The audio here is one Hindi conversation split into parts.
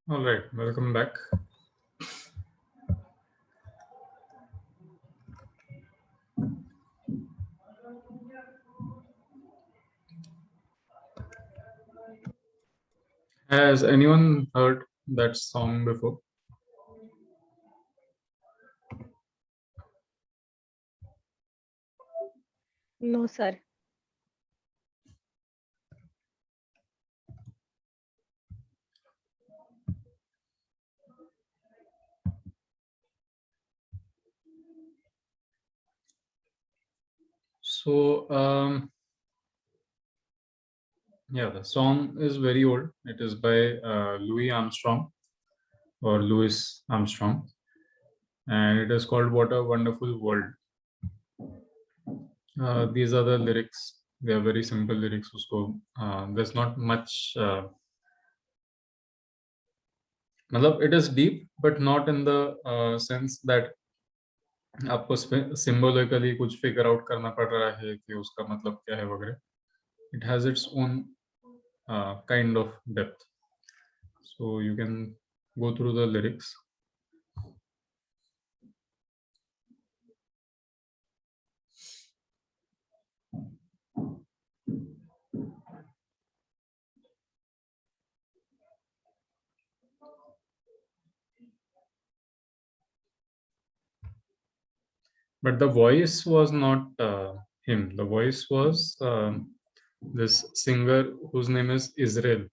All right, welcome back. Has anyone heard that song before? No, sir. So, yeah, the song is very old. It is by Louis Armstrong or Louis Armstrong, and it is called "What a Wonderful World." These are the lyrics. They are very simple lyrics. So, there's not much. मतलब it is deep, but not in the sense that आपको सिंबॉलिकली कुछ फिगर आउट करना पड़ रहा है कि उसका मतलब क्या है वगैरह. It has its own kind of depth. So you can go through the lyrics. But the voice was not him. The voice was this singer whose name is Israel.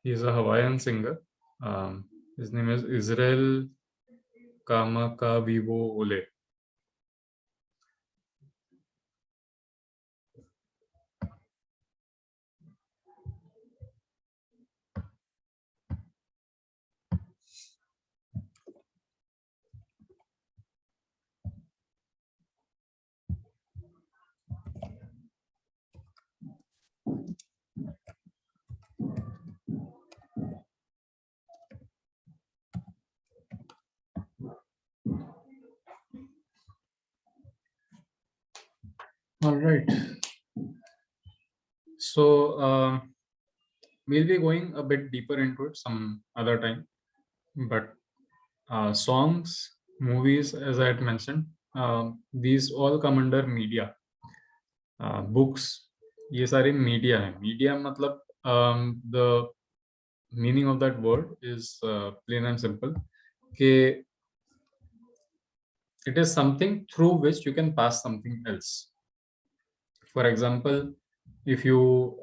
He's a Hawaiian singer. His name is Israel Kamakawiwo Ole. All right. So we'll be going a bit deeper into it some other time. But songs, movies, as I had mentioned, these all come under media. Books, ये सारे media है. Media मतलब the meaning of that word is plain and simple. कि it is something through which you can pass something else. For example, if you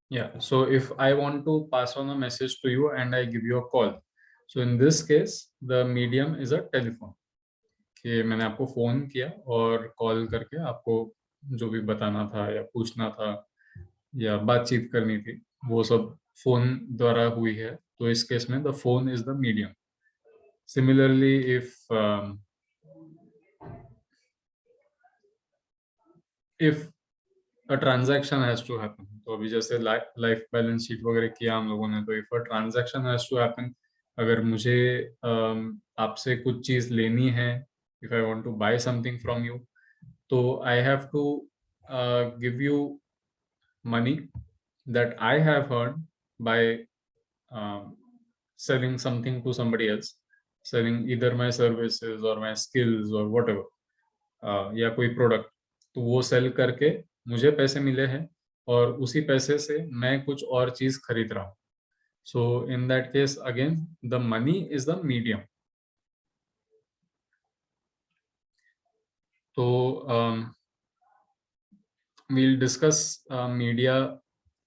yeah, so if I want to pass on a message to you and I give you a call, so in this case the medium is a telephone. कि मैंने आपको फ़ोन किया और कॉल करके आपको जो भी बताना था या पूछना था या बातचीत करनी थी, वो सब फ़ोन द्वारा हुई है, तो इस केस में the phone is the medium. Similarly if a transaction has to happen, तो अभी जैसे लाइफ बैलेंस शीट वगैरह किया हम लोगों ने, तो if a transaction has to happen, अगर मुझे आपसे कुछ चीज़ लेनी है, if I want to buy something from you, तो I have to give you money that I have earned by um, selling something to somebody else, selling either my services or my skills or whatever, या कोई प्रोडक्ट, तो वो सेल करके मुझे पैसे मिले हैं और उसी पैसे से मैं कुछ और चीज खरीद रहा हूँ. So in that case again the money is the medium. तो we'll discuss media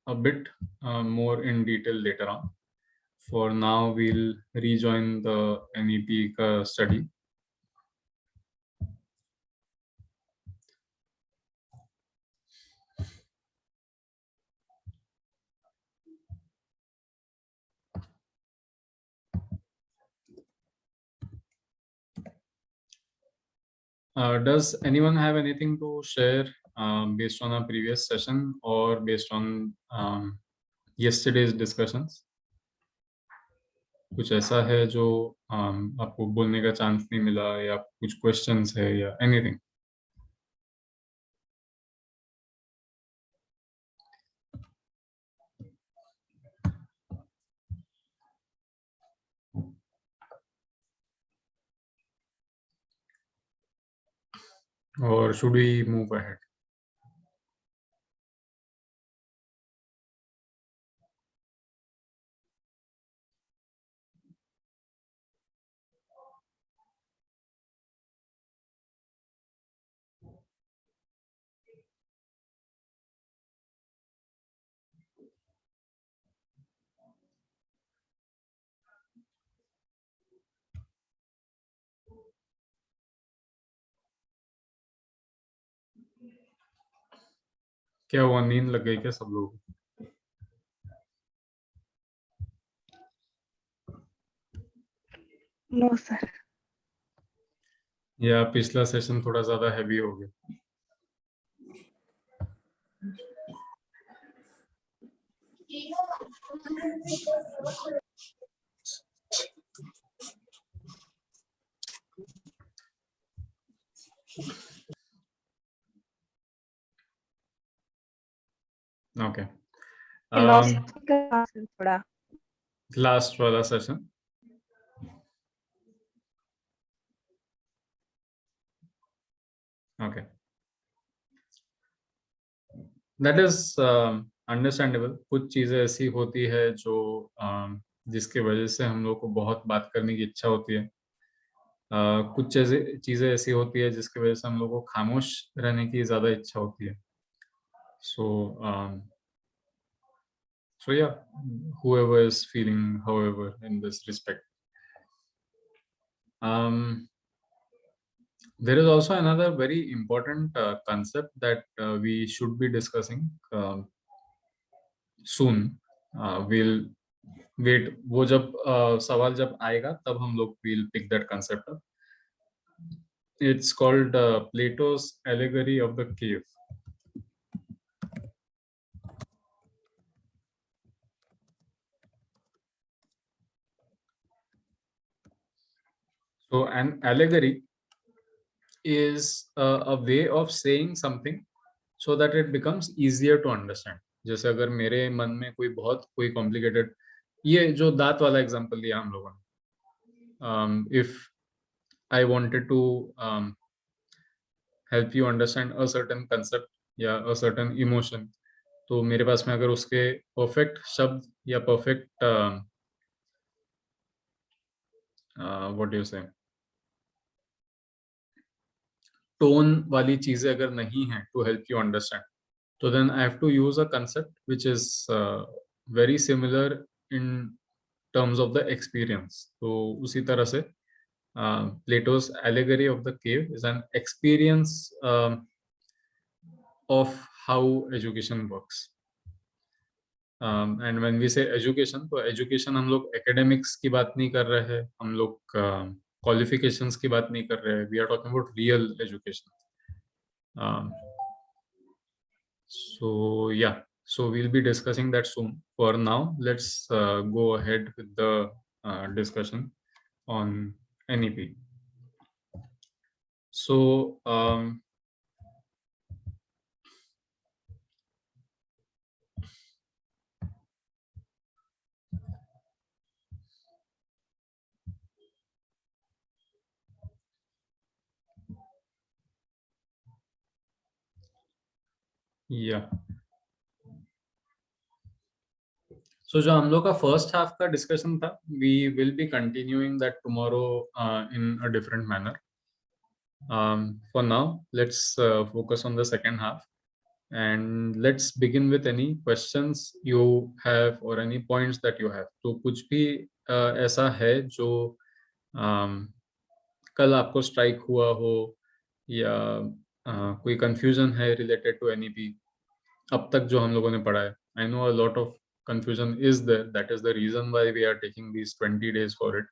a bit more in detail later on. For now, we'll rejoin the NEP study. Does anyone have anything to share based on a previous session or based on yesterday's discussions? कुछ ऐसा है जो आपको बोलने का चांस नहीं मिला या कुछ क्वेश्चंस है या anything? or should we move ahead? क्या हुआ, नींद लग गई क्या सब लोग? No sir. या पिछला सेशन थोड़ा ज्यादा हैवी हो गया? ओके, थोड़ा लास्ट वाला session. Okay, that is understandable. कुछ चीजें ऐसी होती है जो जिसकी वजह से हम लोग को बहुत बात करने की इच्छा होती है। कुछ चीजें चीजें ऐसी होती है जिसकी वजह से हम लोग को खामोश रहने की ज्यादा इच्छा होती है। सो so yeah, whoever is feeling however in this respect. There is also another very important concept that we should be discussing soon. We'll wait, वो जब सवाल जब आएगा तब हम लोग we'll pick that concept up. It's called Plato's allegory of the cave. So an allegory is a way of saying something so that it becomes easier to understand. जैसे अगर मेरे मन में कोई कॉम्प्लिकेटेड, ये जो दांत वाला एग्जांपल लिया हम लोगों ने, if I wanted to help you understand a certain concept या अ सर्टेन इमोशन, तो मेरे पास में अगर उसके परफेक्ट शब्द या perfect what do you say tone वाली चीजें अगर नहीं है टू हेल्प यू अंडरस्टैंड, तो then I have to use a concept which is very similar in terms of the experience. तो उसी तरह से Plato's allegory of the cave is an experience of how education works. And when we say education, तो education हम लोग academics की बात नहीं कर रहे हैं, हम लोग qualifications की बात नहीं कर रहे हैं. We are talking about real education. Um, so yeah, so we'll be discussing that soon. For now, let's go ahead with the discussion on NEP. So yeah, so जो हम लोग का फर्स्ट हाफ का डिस्कशन था, we will be continuing that tomorrow in a different manner. For now, let's focus on the second half, and let's begin with any questions you have or any points that you have. तो कुछ भी ऐसा है जो कल आपको स्ट्राइक हुआ हो या कोई कंफ्यूजन है रिलेटेड टू एनईपी अब तक जो हम लोगों ने पढ़ा है. I know a lot of confusion is there. That is the reason why we are taking these 20 days for it.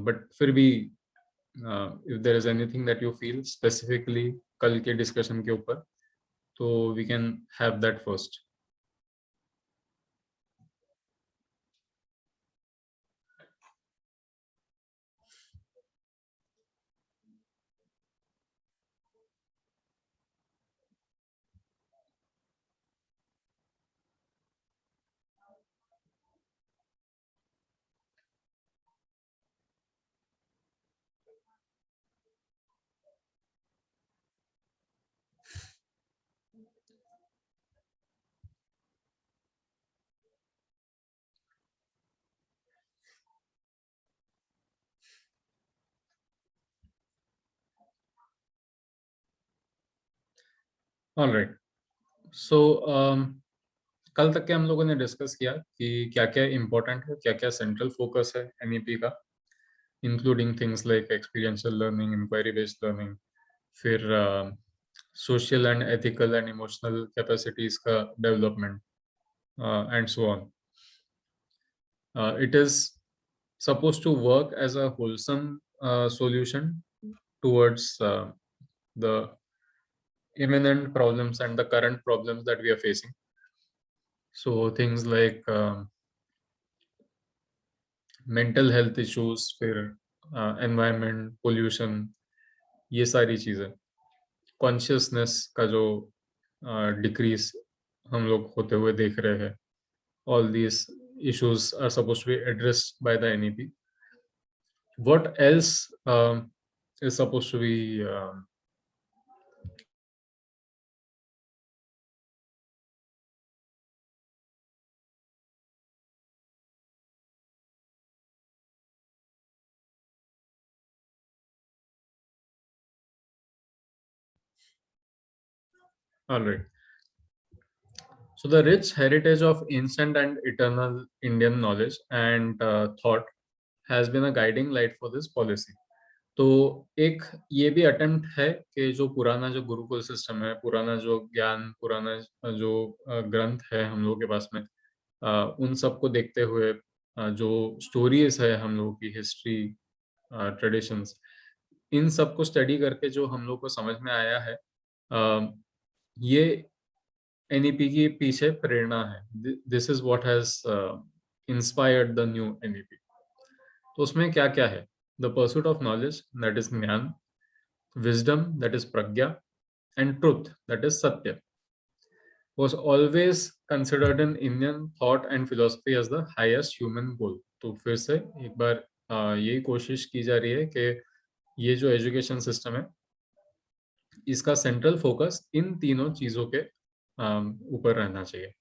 But फिर भी if there is anything that you feel specifically कल के डिस्कशन के ऊपर, तो we can have that first. Alright. So कल तक के हम लोगों ने डिस्कस किया कि क्या-क्या इम्पोर्टेंट है, क्या-क्या सेंट्रल फोकस है एनईपी का, including things like experiential learning, inquiry based learning, फिर social and ethical and emotional capacities का development and so on. It is supposed to work as a wholesome solution towards the imminent problems and the current problems that we are facing. So things like mental health issues, फिर environment, pollution, ये सारी चीजें, consciousness का जो decrease हम लोग होते हुए देख रहे हैं, all these issues are supposed to be addressed by the NEP. What else is supposed to be all right. So the rich heritage of ancient and eternal Indian knowledge and thought has been a guiding light for this policy. तो एक ये भी अटेम्प्ट है कि जो पुराना जो गुरुकुल सिस्टम है, पुराना जो ज्ञान, पुराना जो ग्रंथ है हम लोगों के पास में, उन सबको देखते हुए जो स्टोरीज है हम लोगों की हिस्ट्री, ट्रेडिशंस, इन सबको स्टडी करके जो हम लोग को समझ में आया है, ये एनईपी के पीछे प्रेरणा है. This is what has inspired the new NEP. तो उसमें क्या क्या है? The pursuit of knowledge, that is gyan, wisdom, that is pragya, and truth, that is satya, was always considered in Indian thought and philosophy as the highest human goal. तो फिर से एक बार यही कोशिश की जा रही है कि ये जो एजुकेशन सिस्टम है, इसका सेंट्रल फोकस इन तीनों चीजों के ऊपर रहना चाहिए.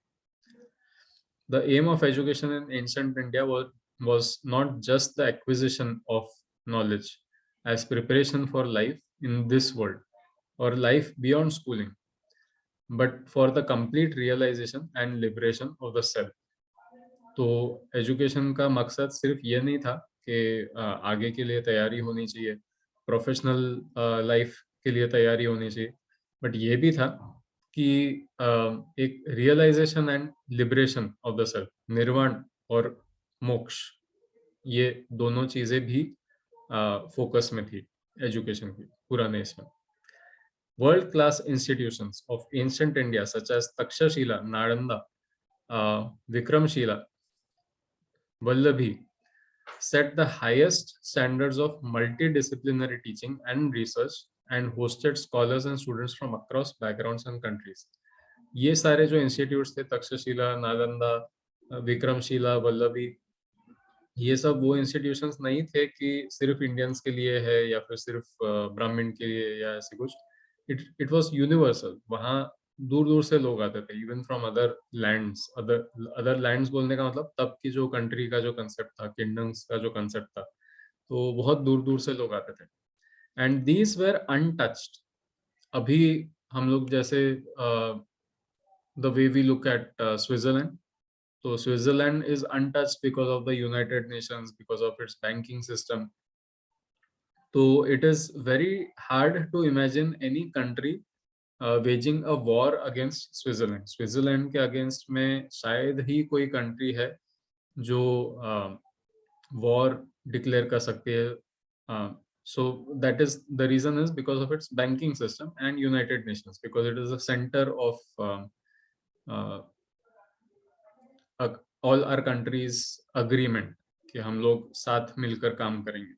The aim of education in ancient India was not just the acquisition of knowledge as preparation for life in this world or life beyond schooling, but for the complete realization and liberation of the self. तो एजुकेशन का मकसद सिर्फ ये नहीं था कि आगे के लिए तैयारी होनी चाहिए, प्रोफेशनल लाइफ के लिए तैयारी होनी चाहिए, बट ये भी था कि एक realization and liberation of the self, निर्वाण और मोक्ष, ये दोनों चीजें भी फोकस में थी एजुकेशन की पुराने इसमें. World class institutions of ancient India such as Takshashila, Nalanda, Vikramshila, Vallabhi set the highest standards of multidisciplinary teaching and research and hosted scholars and students from across backgrounds and countries. ये सारे जो इंस्टीट्यूट्स थे, तक्षशिला, नालंदा, विक्रमशिला, वल्लभी, ये सब वो इंस्टीट्यूशंस नहीं थे कि सिर्फ इंडियंस के लिए है या फिर सिर्फ ब्राह्मण के लिए या ऐसे कुछ. It was universal. वहाँ दूर दूर से लोग आते थे, even from other lands. Other lands बोलने का मतलब तब की जो कंट्री का जो कंसेप्ट था, किंगडम्स का जो कंसेप्ट था, तो बहुत दूर दूर से लोग आते थे. And these were untouched. अभी हम लोग जैसे the way we look at Switzerland, तो Switzerland is untouched because of the United Nations, because of its banking system. So it is very hard to imagine any country waging a war against Switzerland. Switzerland के against में शायद ही कोई country है जो war declare कर सकती है. So that is the reason is because of its banking system and United Nations, because it is a center of uh, all our countries agreement कि हम लोग साथ मिलकर काम करेंगे.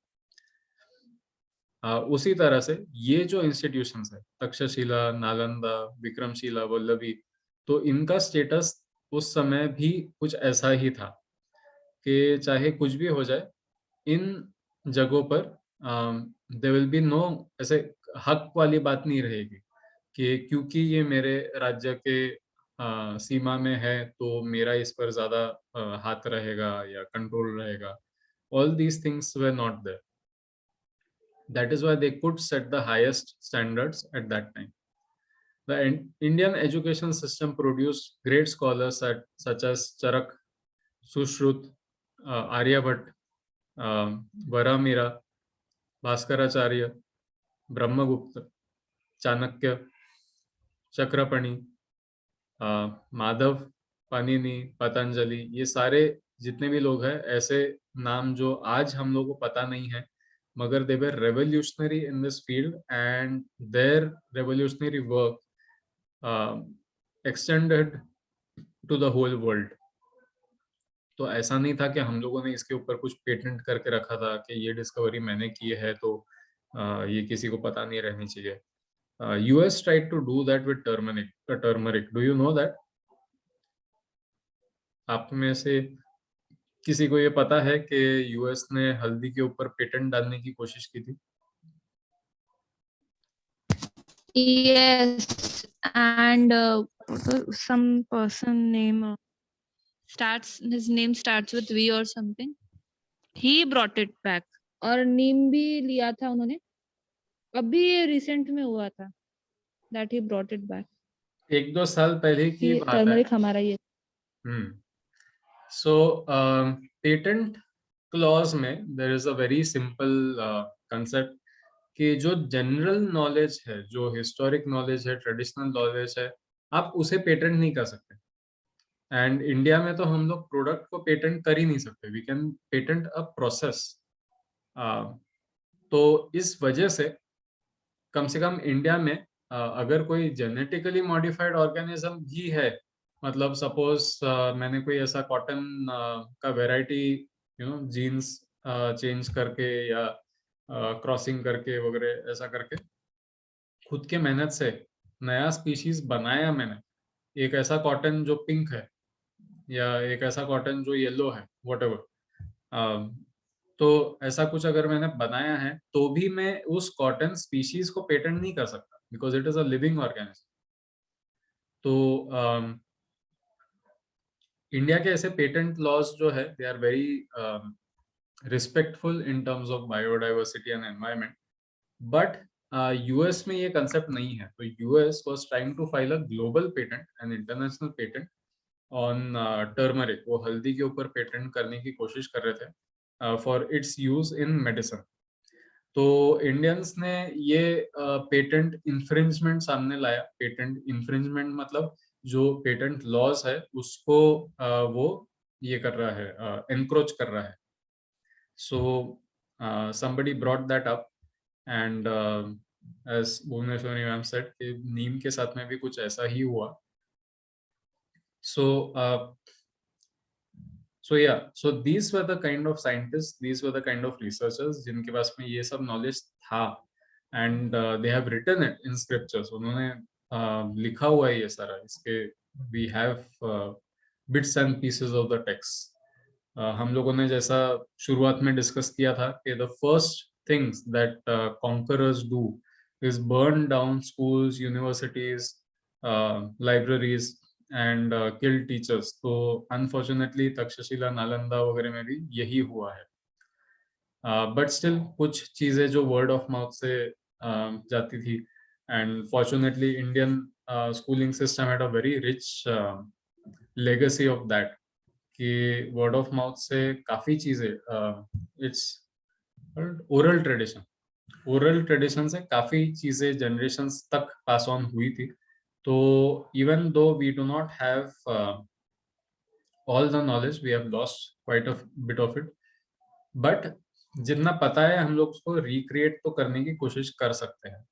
उसी तरह से ये जो इंस्टीट्यूशंस है, तक्षशिला, नालंदा, विक्रमशिला, वल्लभी, तो इनका स्टेटस उस समय भी कुछ ऐसा ही था कि चाहे कुछ भी हो जाए, इन जगहों पर देयर विल बी नो, ऐसे हक वाली बात नहीं रहेगी कि क्योंकि ये मेरे राज्य के सीमा में है तो मेरा इस पर ज्यादा हाथ रहेगा या कंट्रोल रहेगा. All these things were not there. That is why they could set the highest standards at that time. Indian education system produced great scholars such as Charak, Sushrut, Aryabhat, Varamira, Bhaskaracharya, Brahmagupta, Chanakya, Chakrapani, Madhav, Panini, Patanjali, ये सारे जितने भी लोग हैं, ऐसे नाम जो आज हम लोगों को पता नहीं है, मगर they were revolutionary in this field and their revolutionary work extended to the whole world. तो ऐसा नहीं था कि हम लोगों ने इसके ऊपर कुछ पेटेंट करके रखा था कि ये डिस्कवरी मैंने की है तो ये किसी को पता नहीं रहनी चाहिए. US tried to do that with turmeric. Do you know that? आप में से किसी को ये पता है कि यूएस ने हल्दी के ऊपर पेटेंट डालने की कोशिश की थी? Yes, and some person name his name starts with V or something. He brought it back. और नीम भी लिया था उन्होंने, अभी रिसेंट में हुआ था, that he brought it back. 1-2 साल पहले की बात है. टर्मरिक हमारा ये. So पेटेंट क्लॉज में there is a very simple concept कि जो जनरल नॉलेज है, जो हिस्टोरिक नॉलेज है, ट्रेडिशनल नॉलेज है, आप उसे पेटेंट नहीं कर सकते. एंड इंडिया में तो हम लोग प्रोडक्ट को पेटेंट कर ही नहीं सकते. We can patent a process. तो इस वजह से कम से कम इंडिया में अगर कोई जेनेटिकली मॉडिफाइड ऑर्गेनिज्म भी है, मतलब सपोज मैंने कोई ऐसा कॉटन का वेराइटी जीन्स चेंज करके या क्रॉसिंग करके वगैरह ऐसा करके खुद के मेहनत से नया स्पीशीज बनाया मैंने, एक ऐसा कॉटन जो पिंक है या एक ऐसा कॉटन जो येलो है, व्हाटएवर, तो ऐसा कुछ अगर मैंने बनाया है तो भी मैं उस कॉटन स्पीशीज को पेटेंट नहीं कर सकता because it is a living organism. तो इंडिया के ऐसे पेटेंट लॉज जो है they are very respectful in terms of biodiversity and environment. But US में ये कंसेप्ट नहीं है. तो US was trying to file a global patent and international patent on turmeric. वो हल्दी के ऊपर पेटेंट करने की कोशिश कर रहे थे for its use in medicine. तो इंडियंस ने ये पेटेंट इन्फ्रिंजमेंट सामने लाया. पेटेंट इन्फ्रिंजमेंट मतलब जो पेटेंट लॉज है उसको वो ये कर रहा है, एनक्रोच कर रहा है. सो somebody brought that up and as Bhuvaneshwari ma'am said कि नीम के साथ में भी कुछ ऐसा ही हुआ. So yeah, so these were the kind of scientists, these were the kind of researchers जिनके पास में ये सब knowledge था and they have written it in scriptures. उन्होंने लिखा हुआ है ये सारा. इसके we have bits and pieces of the text. हम लोगों ने जैसा शुरुआत में डिस्कस किया था कि the first things that conquerors do is burn down schools, universities, libraries and kill teachers. तो unfortunately तक्षशिला, नालंदा वगैरह में भी यही हुआ है. बट स्टिल कुछ चीजें जो वर्ड ऑफ माउथ से जाती थी and fortunately Indian schooling system had a very rich legacy of that कि वर्ड ऑफ माउथ से काफी चीजें इट्स ओरल ट्रेडिशन से काफी चीजें जनरेशंस तक पास ऑन हुई थी. तो even though we do not have all the knowledge, we have lost quite a bit of it, but जितना पता है हम लोग उसको रिक्रिएट तो करने की कोशिश कर सकते हैं.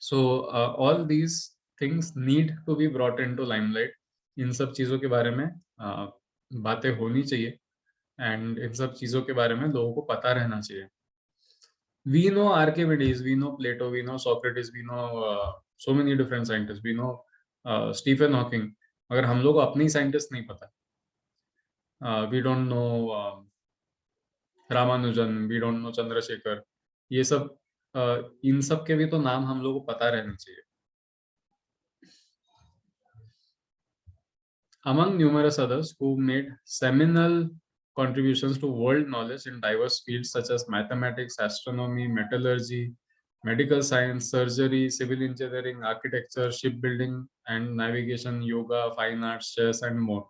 So all these things need to be brought into limelight. इन सब चीजों के बारे में बातें होनी चाहिए एंड इन सब चीजों के बारे में लोगों को पता रहना चाहिए. We know Archimedes, we know Plato, we know Socrates, we know so many different scientists, we know Stephen Hawking, मगर हम लोग को अपनी साइंटिस्ट नहीं पता. We don't know Ramanujan, we don't know Chandrashekhar. ये सब इन सब के भी तो नाम हम लोग को पता रहना चाहिए. Among numerous others who made seminal contributions to world knowledge in diverse fields such as mathematics, astronomy, metallurgy, medical science, surgery, civil engineering, architecture, shipbuilding and navigation, yoga, fine arts, chess and more.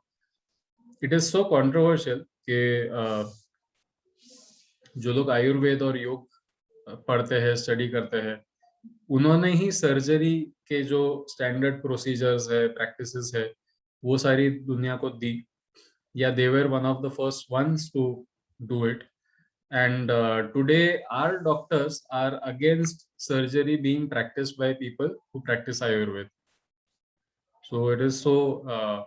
It is so controversial कि जो लोग आयुर्वेद और योग पढ़ते हैं, स्टडी करते हैं, उन्होंने ही सर्जरी के जो स्टैंडर्ड प्रोसीजर्स है, प्रैक्टिसेस है, वो सारी दुनिया को दी, या they were one of the first ones to do it. And today our doctors are against surgery being practiced by people who practice Ayurveda. So it is so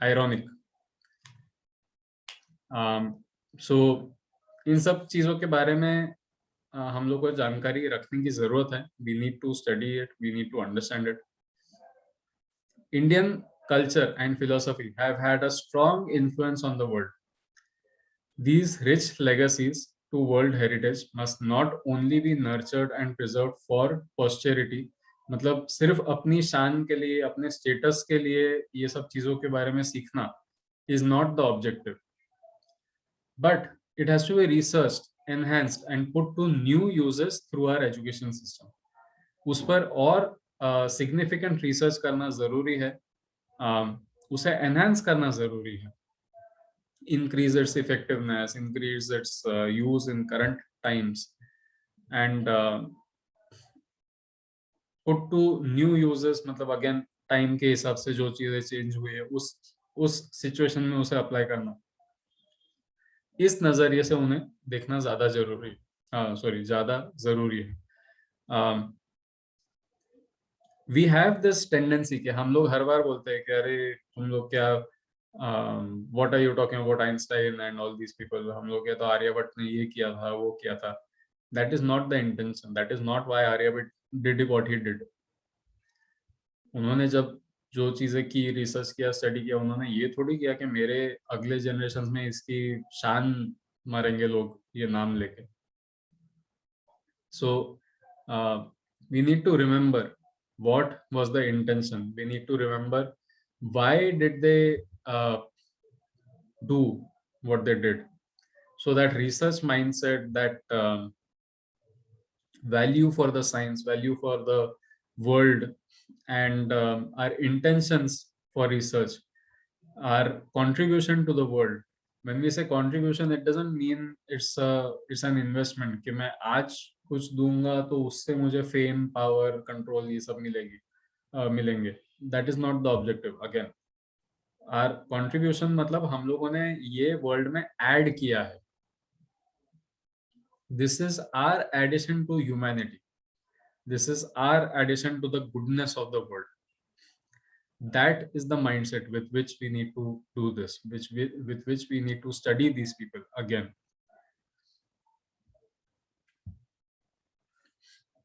ironic. So इन सब चीजों के बारे में हम लोग को जानकारी रखने की जरूरत है. We need to study it, we need to understand it. Indian culture and philosophy have had a strong influence on the world. These rich legacies to world heritage must not only be nurtured and preserved for posterity. मतलब सिर्फ अपनी शान के लिए, अपने स्टेटस के लिए ये सब चीजों के बारे में सीखना is not the objective, but it has to be researched, enhanced and put to new uses through our education system. उस पर और significant research करना जरूरी है, उसे enhance करना जरूरी है, increase its effectiveness, increase its use in current times, and put to new uses. मतलब again time के हिसाब से जो चीजें change हुई है उस situation में उसे apply करना, इस नजरिए से उन्हें देखना ज्यादा जरूरी है. ज्यादा जरूरी है. We have this tendency कि हम लोग हर बार बोलते हैं कि अरे तुम लोग क्या what are you talking about Einstein and all these people, हम लोग क्या तो आर्यभट्ट ने ये किया था, वो किया था. That is not the intention, that is not why Aryabhata did what he did. उन्होंने जब जो चीजें की, रिसर्च किया, स्टडी किया, उन्होंने ये थोड़ी किया कि मेरे अगले जनरेशन में इसकी शान मारेंगे लोग ये नाम लेके. So we need to remember what was the intention. We need to remember why did they do what they did. So that research mindset, that value for the science, value for the world, and our intentions for research, our contribution to the world. When we say contribution, it doesn't mean it's an investment कि मैं आज कुछ दूंगा तो उससे मुझे फेम, पावर, कंट्रोल ये सब मिलेंगे. That is not the objective. Again, our contribution मतलब हम लोगों ने ये वर्ल्ड में ऐड किया है. This is our addition to humanity. This is our addition to the goodness of the world. That is the mindset with which we need to do this, with which we need to study these people again.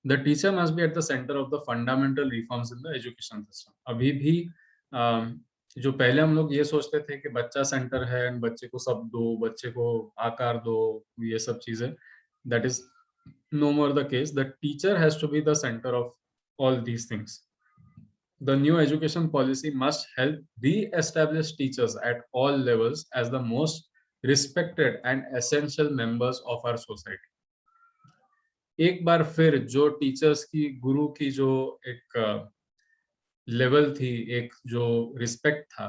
The teacher must be at the center of the fundamental reforms in the education system. अभी भी जो पहले हम लोग ये सोचते थे कि बच्चा सेंटर है, बच्चे को सब दो, बच्चे को आकार दो, ये सब चीजें, that is no more the case. The teacher has to be the center of all these things. The new education policy must help re-establish teachers at all levels as the most respected and essential members of our society. एक बार फिर जो टीचर्स की, गुरु की जो एक लेवल थी, एक जो रिस्पेक्ट था,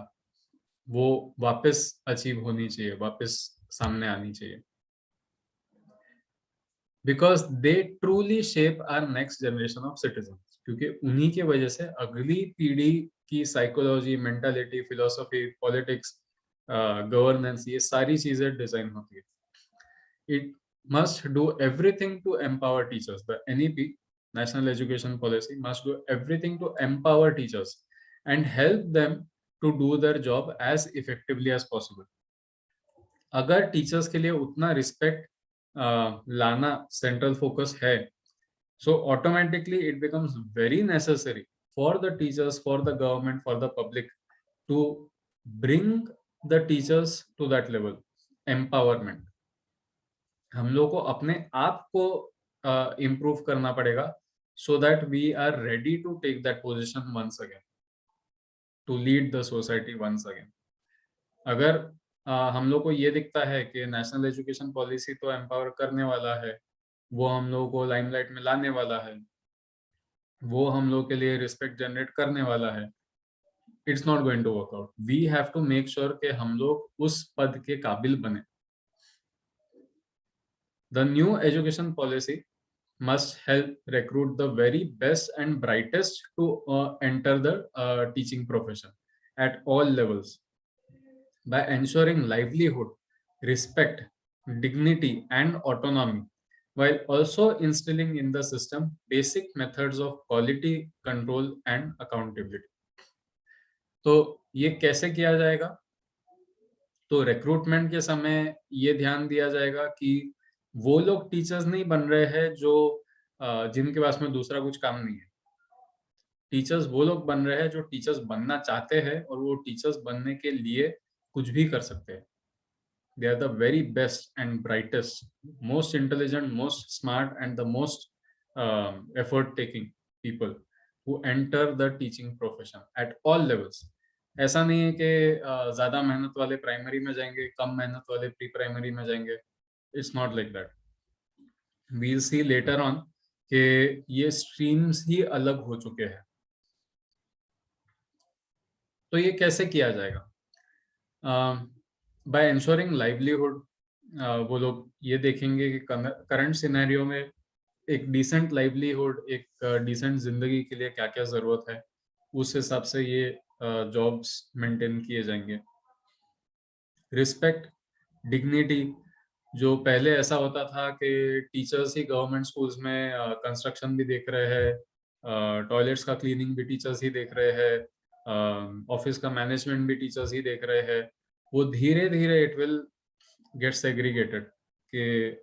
वो वापस अचीव होनी चाहिए, वापस सामने आनी चाहिए. Because they truly shape our next generation of citizens. क्योंकि उन्हीं की वजह से अगली पीढ़ी की psychology, mentality, philosophy, politics, governance, ये सारी चीजें डिजाइन होती है. It must do everything to empower teachers. The NEP, National Education Policy, must do everything to empower teachers and help them to do their job as effectively as possible. अगर टीचर्स के लिए उतना रिस्पेक्ट लाना सेंट्रल फोकस है, so automatically it becomes very necessary for the teachers, for the government, for the public to bring the teachers to that level. Empowerment. हम लोग को अपने आप को improve करना पड़ेगा so that we are ready to take that position once again, to lead the society once again. अगर हम लोग को ये दिखता है कि नेशनल एजुकेशन पॉलिसी तो एम्पावर करने वाला है, वो हम लोगों को लाइमलाइट में लाने वाला है, वो हम लोग के लिए रिस्पेक्ट जनरेट करने वाला है, it's not going to work out. We have to make sure कि हम लोग उस पद के काबिल बने। The new education policy must help recruit the very best and brightest to enter the teaching profession at all levels by ensuring livelihood, respect, dignity, and autonomy, while also instilling in the system basic methods of quality control and accountability. तो ये कैसे किया जाएगा? तो रिक्रूटमेंट के समय ये ध्यान दिया जाएगा कि वो लोग टीचर्स नहीं बन रहे हैं जो जिनके पास में दूसरा कुछ काम नहीं है। टीचर्स वो लोग बन रहे हैं जो टीचर्स बनना चाहते हैं और वो टीचर्स बनने के लिए कुछ भी कर सकते हैं। They are the very best and brightest, most intelligent, most smart and the most effort taking people who enter the teaching profession at all levels. ऐसा नहीं है कि ज्यादा मेहनत वाले प्राइमरी में जाएंगे, कम मेहनत वाले प्री प्राइमरी में जाएंगे। It's not like that. We'll see later on कि ये स्ट्रीम्स ही अलग हो चुके हैं। तो ये कैसे किया जाएगा? बाय एंश्योरिंग लाइवलीहुड, वो लोग ये देखेंगे कि करंट सिनेरियो में एक डिसेंट लाइवलीहुड, एक डिसेंट जिंदगी के लिए क्या क्या जरूरत है, उस हिसाब से ये जॉब्स मेंटेन किए जाएंगे। रिस्पेक्ट, डिग्निटी, जो पहले ऐसा होता था कि टीचर्स ही गवर्नमेंट स्कूल्स में कंस्ट्रक्शन भी देख रहे हैं, टॉयलेट्स का क्लीनिंग भी टीचर्स ही देख रहे हैं, ऑफिस का मैनेजमेंट भी टीचर्स ही देख रहे हैं, वो धीरे धीरे इट विल गेट सेग्रीगेटेड कि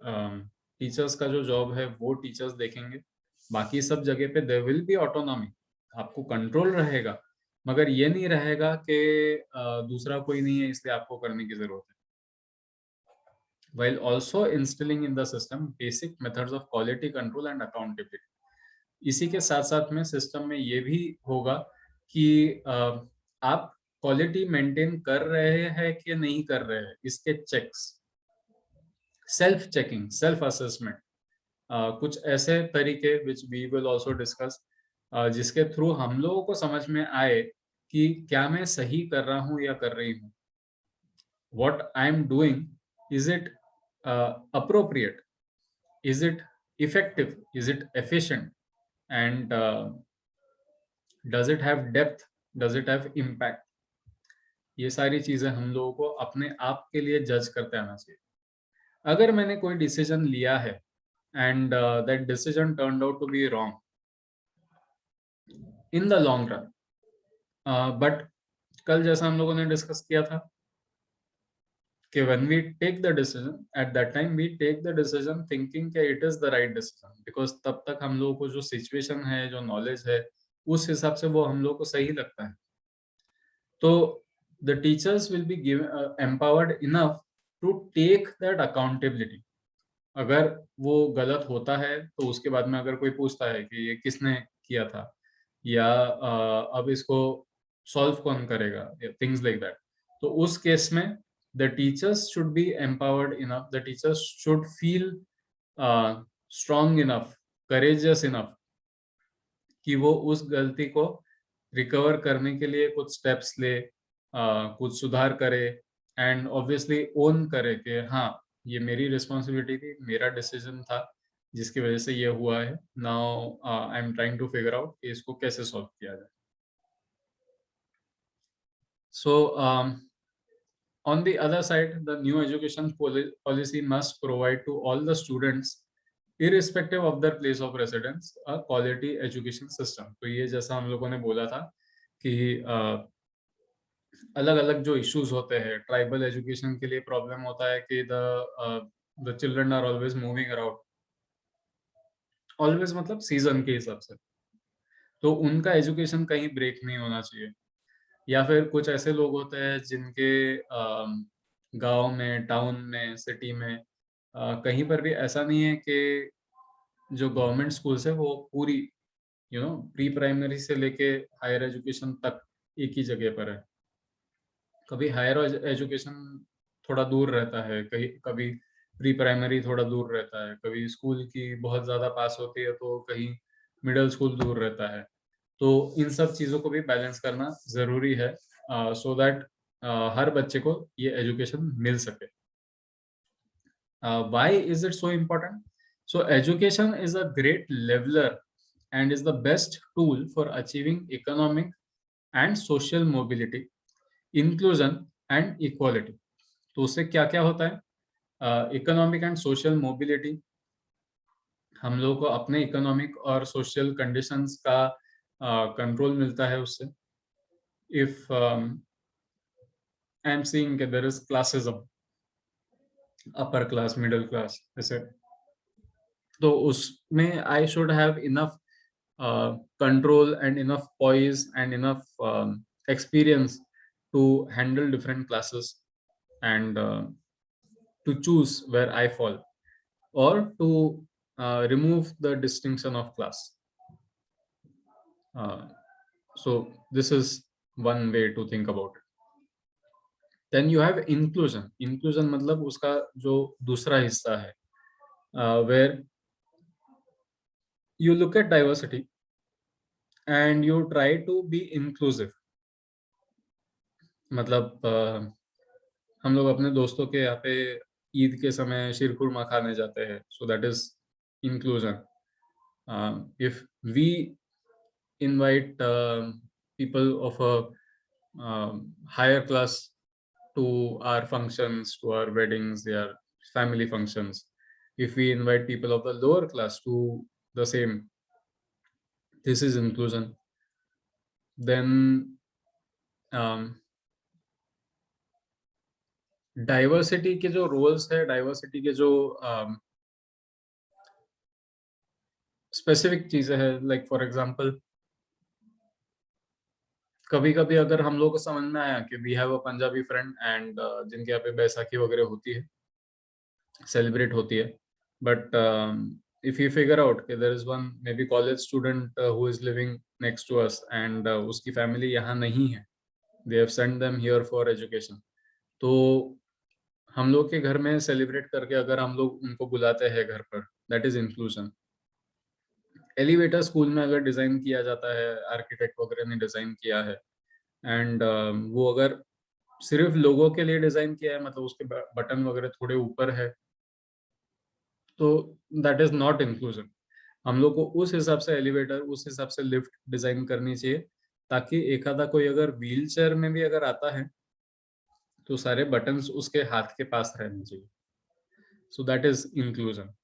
टीचर्स का जो जॉब है वो टीचर्स देखेंगे, बाकी सब जगह पे देयर विल बी ऑटोनॉमी, आपको कंट्रोल रहेगा, मगर ये नहीं रहेगा कि दूसरा कोई नहीं है इसलिए आपको करने की जरूरत है। while also instilling in the system basic methods of quality control and accountability. इसी के साथ साथ में सिस्टम में ये भी होगा कि आप क्वालिटी मेंटेन कर रहे हैं कि नहीं कर रहे हैं, इसके checks, self checking, self assessment, कुछ ऐसे तरीके which we will also discuss, जिसके थ्रू हम लोगों को समझ में आए कि क्या मैं सही कर रहा हूँ या कर रही हूँ। What I am doing, is it appropriate? Is it effective? Is it efficient? And does it have depth? Does it have impact? ये सारी चीजें हम लोगों को अपने आप के लिए जज करते आना चाहिए। अगर मैंने कोई डिसीजन लिया है and that decision turned out to be wrong in the long run, but कल जैसा हम लोगों ने डिस्कस किया था कि when we take the decision, at that time we take the decision thinking कि it is the right decision, because तब तक हम लोगों को जो सिचुएशन है, जो नॉलेज है, उस हिसाब से वो हम लोगों को सही लगता है। तो the teachers will be given empowered enough to take that accountability। अगर वो गलत होता है तो उसके बाद में अगर कोई पूछता है कि ये किसने किया था या अब इसको सॉल्व कौन करेगा, थिंग्स लाइक दैट, तो उस केस में the teachers should be empowered enough, the teachers should feel strong enough, courageous enough कि वो उस गलती को रिकवर करने के लिए कुछ स्टेप्स ले, कुछ सुधार करे एंड ऑब्वियसली ओन करे कि हाँ ये मेरी रिस्पॉन्सिबिलिटी थी, मेरा डिसीजन था जिसकी वजह से ये हुआ है। Now I am trying to figure out कि इसको कैसे सॉल्व किया जाए। सो on the other side, the new education policy must provide to all the students, irrespective of their place of residence, a quality education system। तो ये जैसा हम लोगों ने बोला था कि अलग अलग जो इश्यूज होते हैं, ट्राइबल एजुकेशन के लिए प्रॉब्लम होता है कि the children are always moving around, always मतलब सीजन के हिसाब से, तो उनका एजुकेशन कहीं ब्रेक नहीं होना चाहिए। या फिर कुछ ऐसे लोग होते हैं जिनके गांव में, टाउन में, सिटी में कहीं पर भी ऐसा नहीं है कि जो गवर्नमेंट स्कूल्स है वो पूरी प्री प्राइमरी से लेके हायर एजुकेशन तक एक ही जगह पर है। कभी हायर एजुकेशन थोड़ा दूर रहता है, कहीं कभी प्री प्राइमरी थोड़ा दूर रहता है, कभी स्कूल की बहुत ज़्यादा पास होती है तो कहीं मिडल स्कूल दूर रहता है। तो इन सब चीज़ों को भी बैलेंस करना ज़रूरी है सो दैट हर बच्चे को ये एजुकेशन मिल सके। Why is it so important? So education is a great leveler and is the best tool for achieving economic and social mobility, inclusion and equality. तो उससे क्या क्या होता है? इकोनॉमिक एंड सोशल मोबिलिटी, हम लोगों को अपने इकोनॉमिक और सोशल कंडीशंस का कंट्रोल मिलता है उससे। If I am seeing there is classism, upper class, middle class, ऐसे, तो उसमें I should have enough control and enough poise and enough experience to handle different classes and to choose where I fall or to remove the distinction of class. So this is one way to think about it. Then you have inclusion. Inclusion मतलब उसका जो दूसरा हिस्सा है, where you look at diversity and you try to be inclusive. मतलब हम लोग अपने दोस्तों के यहाँ पे ईद के समय शीरकुरमा खाने जाते हैं, so that is inclusion. If we invite people of a higher class to our functions, to our weddings, their family functions, if we invite people of the lower class to the same, this is inclusion. Then diversity के जो रोल्स है, डाइवर्सिटी के जो स्पेसिफिक चीजें हैं, लाइक फॉर एग्जांपल कभी-कभी अगर हम लोग को समझ में आया कि we have a Punjabi friend and जिनके यहाँ पे बैसाखी वगैरह होती है, सेलिब्रेट होती है, but if you figure out कि there is one maybe college student who is living next to us and उसकी फैमिली यहाँ नहीं है, they have sent them here for education, तो हम लोग के घर में सेलिब्रेट करके अगर हम लोग उनको बुलाते हैं घर पर, that is inclusion. Elevator school में अगर डिजाइन किया जाता है, आर्किटेक्ट वगैरह ने डिजाइन किया है एंड वो अगर सिर्फ लोगों के लिए डिजाइन किया है, मतलब उसके बटन वगैरह थोड़े ऊपर है, तो दैट इज नॉट इंक्लूजन। हम लोग को उस हिसाब से एलिवेटर, उस हिसाब से लिफ्ट डिजाइन करनी चाहिए ताकि एक आधा कोई अगर व्हील चेयर में भी अगर आता है तो सारे बटन्स उसके हाथ के पास रहने चाहिए, सो दैट इज इंक्लूजन।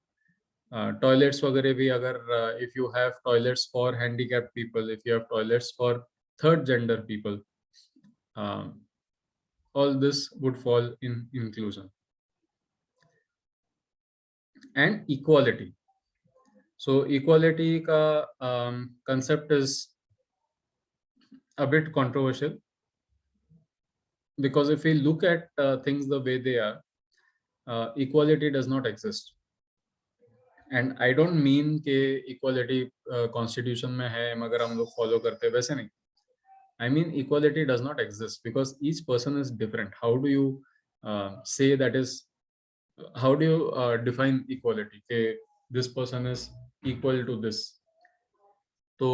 टॉयलेट्स वगैरह भी अगर if you have toilets for handicap people, if you have toilets for third gender people, all this would fall in inclusion. And equality. So equality ka concept is a bit controversial because if we look at things the way they are, equality does not exist. And I don't mean कि equality constitution में है मगर हम लोग follow करते हैं, वैसे नहीं। I mean equality does not exist because each person is different. How do you say that is? How do you define equality? कि this person is equal to this. So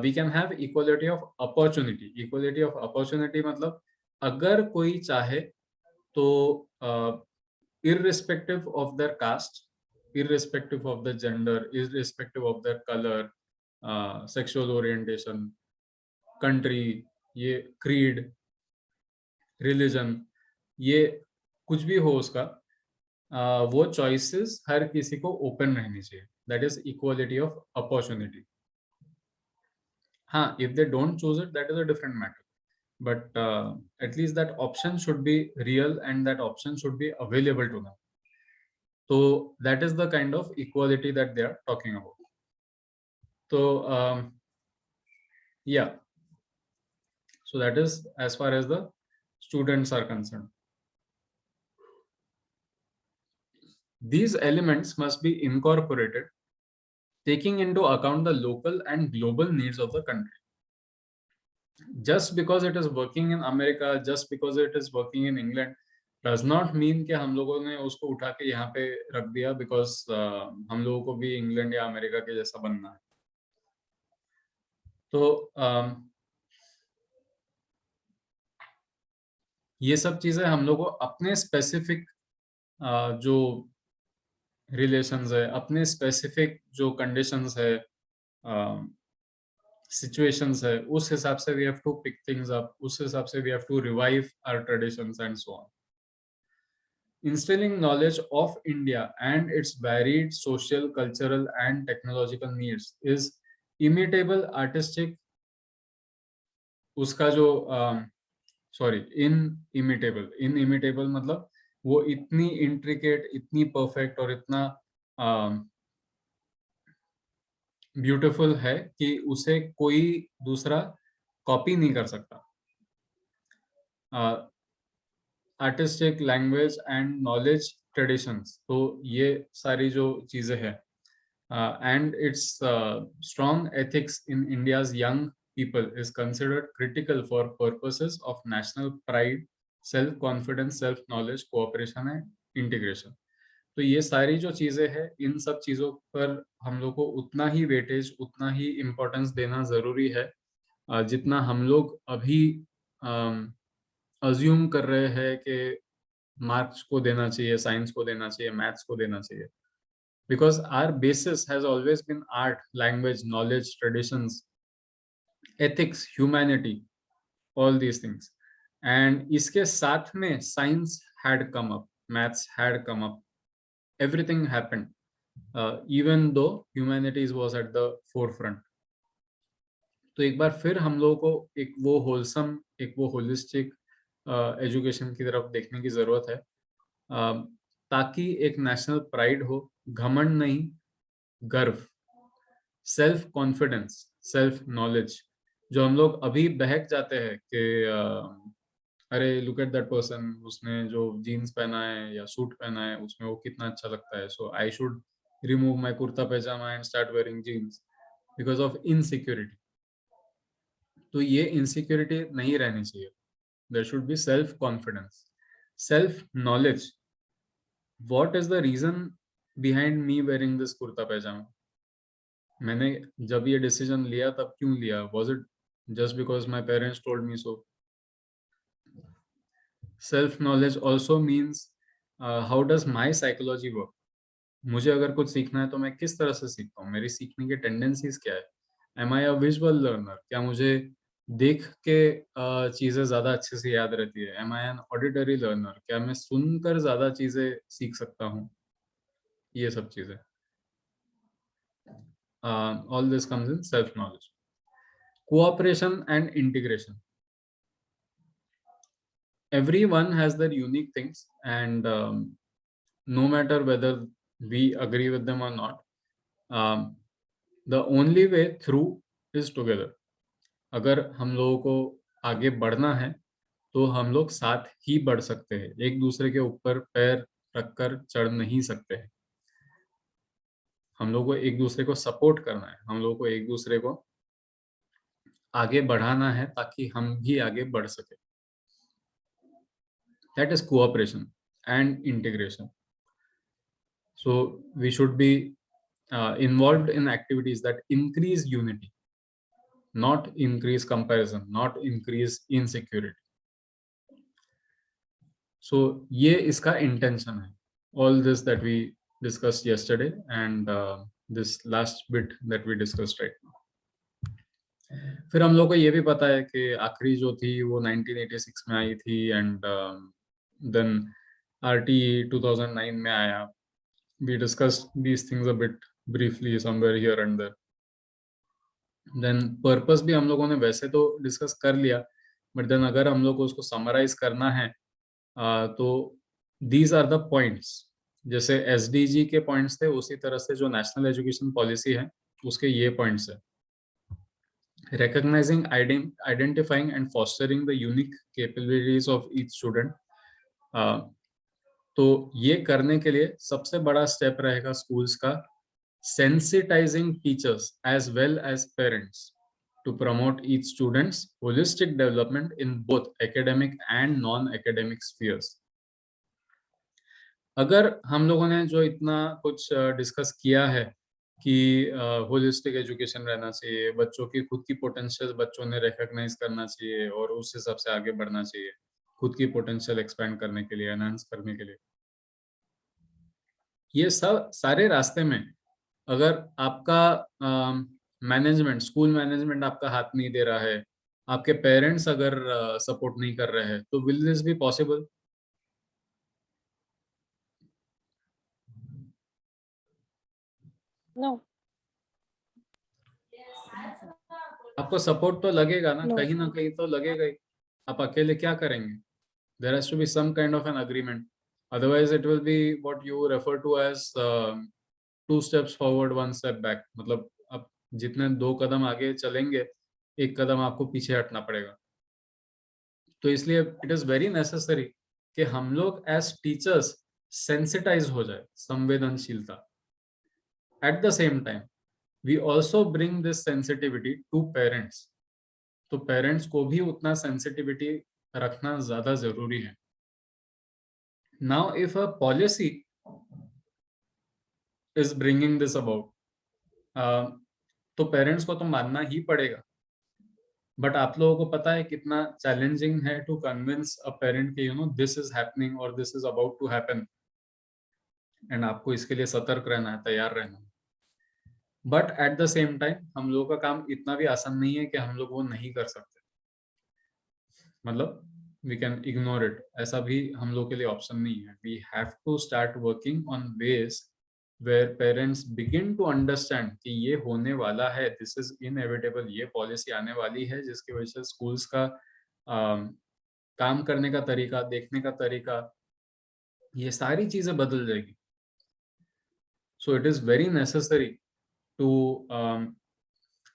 we can have equality of opportunity. Equality of opportunity मतलब अगर कोई चाहे तो irrespective of their caste, irrespective of the gender, irrespective of their color, sexual orientation, country, ये creed, religion, ये कुछ भी हो उसका, वो चॉइसेस हर किसी को ओपन रहनी चाहिए, that is equality of opportunity. हाँ, if they don't choose it that is a different matter, but at least that option should be real and that option should be available to them, तो that is the kind of equality that they are talking about. तो yeah so that is as far as the students are concerned. These elements must be incorporated, taking into account the local and global needs of the country. Just because it is working in America, just because it is working in England, does not mean कि हम लोगों ने उसको उठा के यहाँ पे रख दिया बिकॉज हम लोगों को भी इंग्लैंड या अमेरिका के जैसा बनना है। तो ये सब चीजें हम लोग को अपने स्पेसिफिक जो रिलेशंस है, अपने स्पेसिफिक जो कंडीशंस है, सिचुएशंस है, उस हिसाब से we have to pick things up, उस हिसाब से we have to revive our traditions and so on. Instilling knowledge of India and its varied social, cultural, and technological needs is imitable artistic, उसका जो सॉरी inimitable मतलब वो इतनी इंट्रिकेट, इतनी परफेक्ट और इतना ब्यूटीफुल है कि उसे कोई दूसरा कॉपी नहीं कर सकता। Artistic, language and knowledge, traditions, तो ये सारी जो चीजें हैं, and its strong ethics in India's young people is considered critical for purposes of national pride, self-confidence, self-knowledge, cooperation and integration। तो ये सारी जो चीजें हैं, इन सब चीजों पर हम लोग को उतना ही वेटेज, उतना ही इम्पोर्टेंस देना जरूरी है जितना हम लोग अभी अज्यूम कर रहे हैं कि मार्क्स को देना चाहिए, साइंस को देना चाहिए, मैथ्स को देना चाहिए। Because our basis has always been art, language, knowledge, traditions, ethics, humanity, all these things. And इसके साथ में science had come up, maths had come up, everything happened, even though humanities was at the forefront। तो एक बार फिर हम लोगों को एक वो होलसम, एक वो होलिस्टिक एजुकेशन की तरफ देखने की जरूरत है, ताकि एक नेशनल प्राइड हो, घमंड नहीं, गर्व, सेल्फ कॉन्फिडेंस, सेल्फ नॉलेज। जो हम लोग अभी बहक जाते हैं कि अरे लुक एट दैट पर्सन, उसने जो जीन्स पहना है या सूट पहना है उसमें वो कितना अच्छा लगता है, so I should remove my kurta pyjama and start wearing jeans because of insecurity. तो ये इनसिक्योरिटी नहीं रहनी चाहिए। There should be self confidence, self knowledge. What is the reason behind me wearing this kurta pyjama? मैंने जब ये डिसीजन लिया तब क्यों लिया? Was it just because my parents told me so? Self knowledge also means how does my psychology work? मुझे अगर कुछ सीखना है तो मैं किस तरह से सीखता हूँ? मेरी सीखने की टेंडेंसीज क्या है? Am I a visual learner? क्या मुझे देख के चीजें ज्यादा अच्छे से याद रहती है? Am I an auditory learner? क्या मैं सुनकर ज्यादा चीजें सीख सकता हूँ? ये सब चीजें, all this comes in self knowledge. Cooperation and integration. Everyone has their unique things, and no matter whether we agree with them or not, the only way through is together। अगर हम लोगों को आगे बढ़ना है तो हम लोग साथ ही बढ़ सकते हैं, एक दूसरे के ऊपर पैर रखकर चढ़ नहीं सकते हैं। हम लोग को एक दूसरे को सपोर्ट करना है, हम लोग को एक दूसरे को आगे बढ़ाना है ताकि हम भी आगे बढ़ सके। That is cooperation and integration. So we should be involved in activities that increase unity, not increase comparison, not increase insecurity. So ये इसका intention है। All this that we discussed yesterday and this last bit that we discussed right now. फिर हम लोग को ये भी पता है कि आखिरी जो थी वो 1986 में आई थी and then RTE 2009 में आया। We discussed these things a bit briefly somewhere here and there. Then purpose भी हम लोगों ने वैसे तो डिस्कस कर लिया, but then अगर हम लोग को उसको समराइज करना है तो these are the points। जैसे SDG के पॉइंट्स थे उसी तरह से जो नेशनल एजुकेशन पॉलिसी है उसके ये पॉइंट्स है। Recognizing, identifying and fostering the unique capabilities of each student। तो ये करने के लिए सबसे बड़ा स्टेप रहेगा स्कूल्स का sensitizing teachers as well as parents to promote each student's holistic development in both academic and non-academic spheres। अगर हम लोगों ने जो इतना कुछ डिस्कस किया है कि होलिस्टिक एजुकेशन रहना चाहिए, बच्चों की खुद की पोटेंशियल बच्चों ने रिकॉग्नाइज करना चाहिए और उस हिसाब से आगे बढ़ना चाहिए खुद की पोटेंशियल एक्सपेंड करने के लिए, एनहांस करने के लिए, ये सब सारे रास्ते में अगर आपका मैनेजमेंट, स्कूल मैनेजमेंट आपका हाथ नहीं दे रहा है, आपके पेरेंट्स अगर सपोर्ट नहीं कर रहे हैं, तो will this be possible? No. आपको सपोर्ट तो लगेगा ना, No. कहीं ना कहीं तो लगेगा ही। आप अकेले क्या करेंगे? There has to be some kind of an agreement, otherwise it will be what you refer to as two steps forward one step back. मतलब आप जितने 2 कदम आगे चलेंगे, 1 कदम आपको पीछे हटना पड़ेगा। तो इसलिए इट इज वेरी नेसेसरी कि हम लोग एज टीचर्स सेंसिटाइज हो जाए, संवेदनशीलता। At the same time we also bring this sensitivity to parents, तो पेरेंट्स को भी उतना सेंसिटिविटी रखना ज्यादा जरूरी है। Now if a policy is bringing this about, तो पेरेंट्स को तो मानना ही पड़ेगा। बट आप लोगों को पता है कितना चैलेंजिंग है टू कन्विंस अ पेरेंट कि you know this is happening और this is about to happen, and आपको इसके लिए सतर्क रहना है, तैयार रहना है। But at the same time हम लोगों का काम इतना भी आसान नहीं है कि हम लोग वो नहीं कर सकते, मतलब वी कैन इग्नोर इट, ऐसा भी हम लोग के लिए ऑप्शन नहीं है। We have to start working on ways where parents begin to understand कि ये होने वाला है, दिस इज इनएविटेबल, ये पॉलिसी आने वाली है जिसकी वजह से स्कूल्स का काम करने का तरीका, देखने का तरीका, ये सारी चीजें बदल जाएगी। So it is very necessary to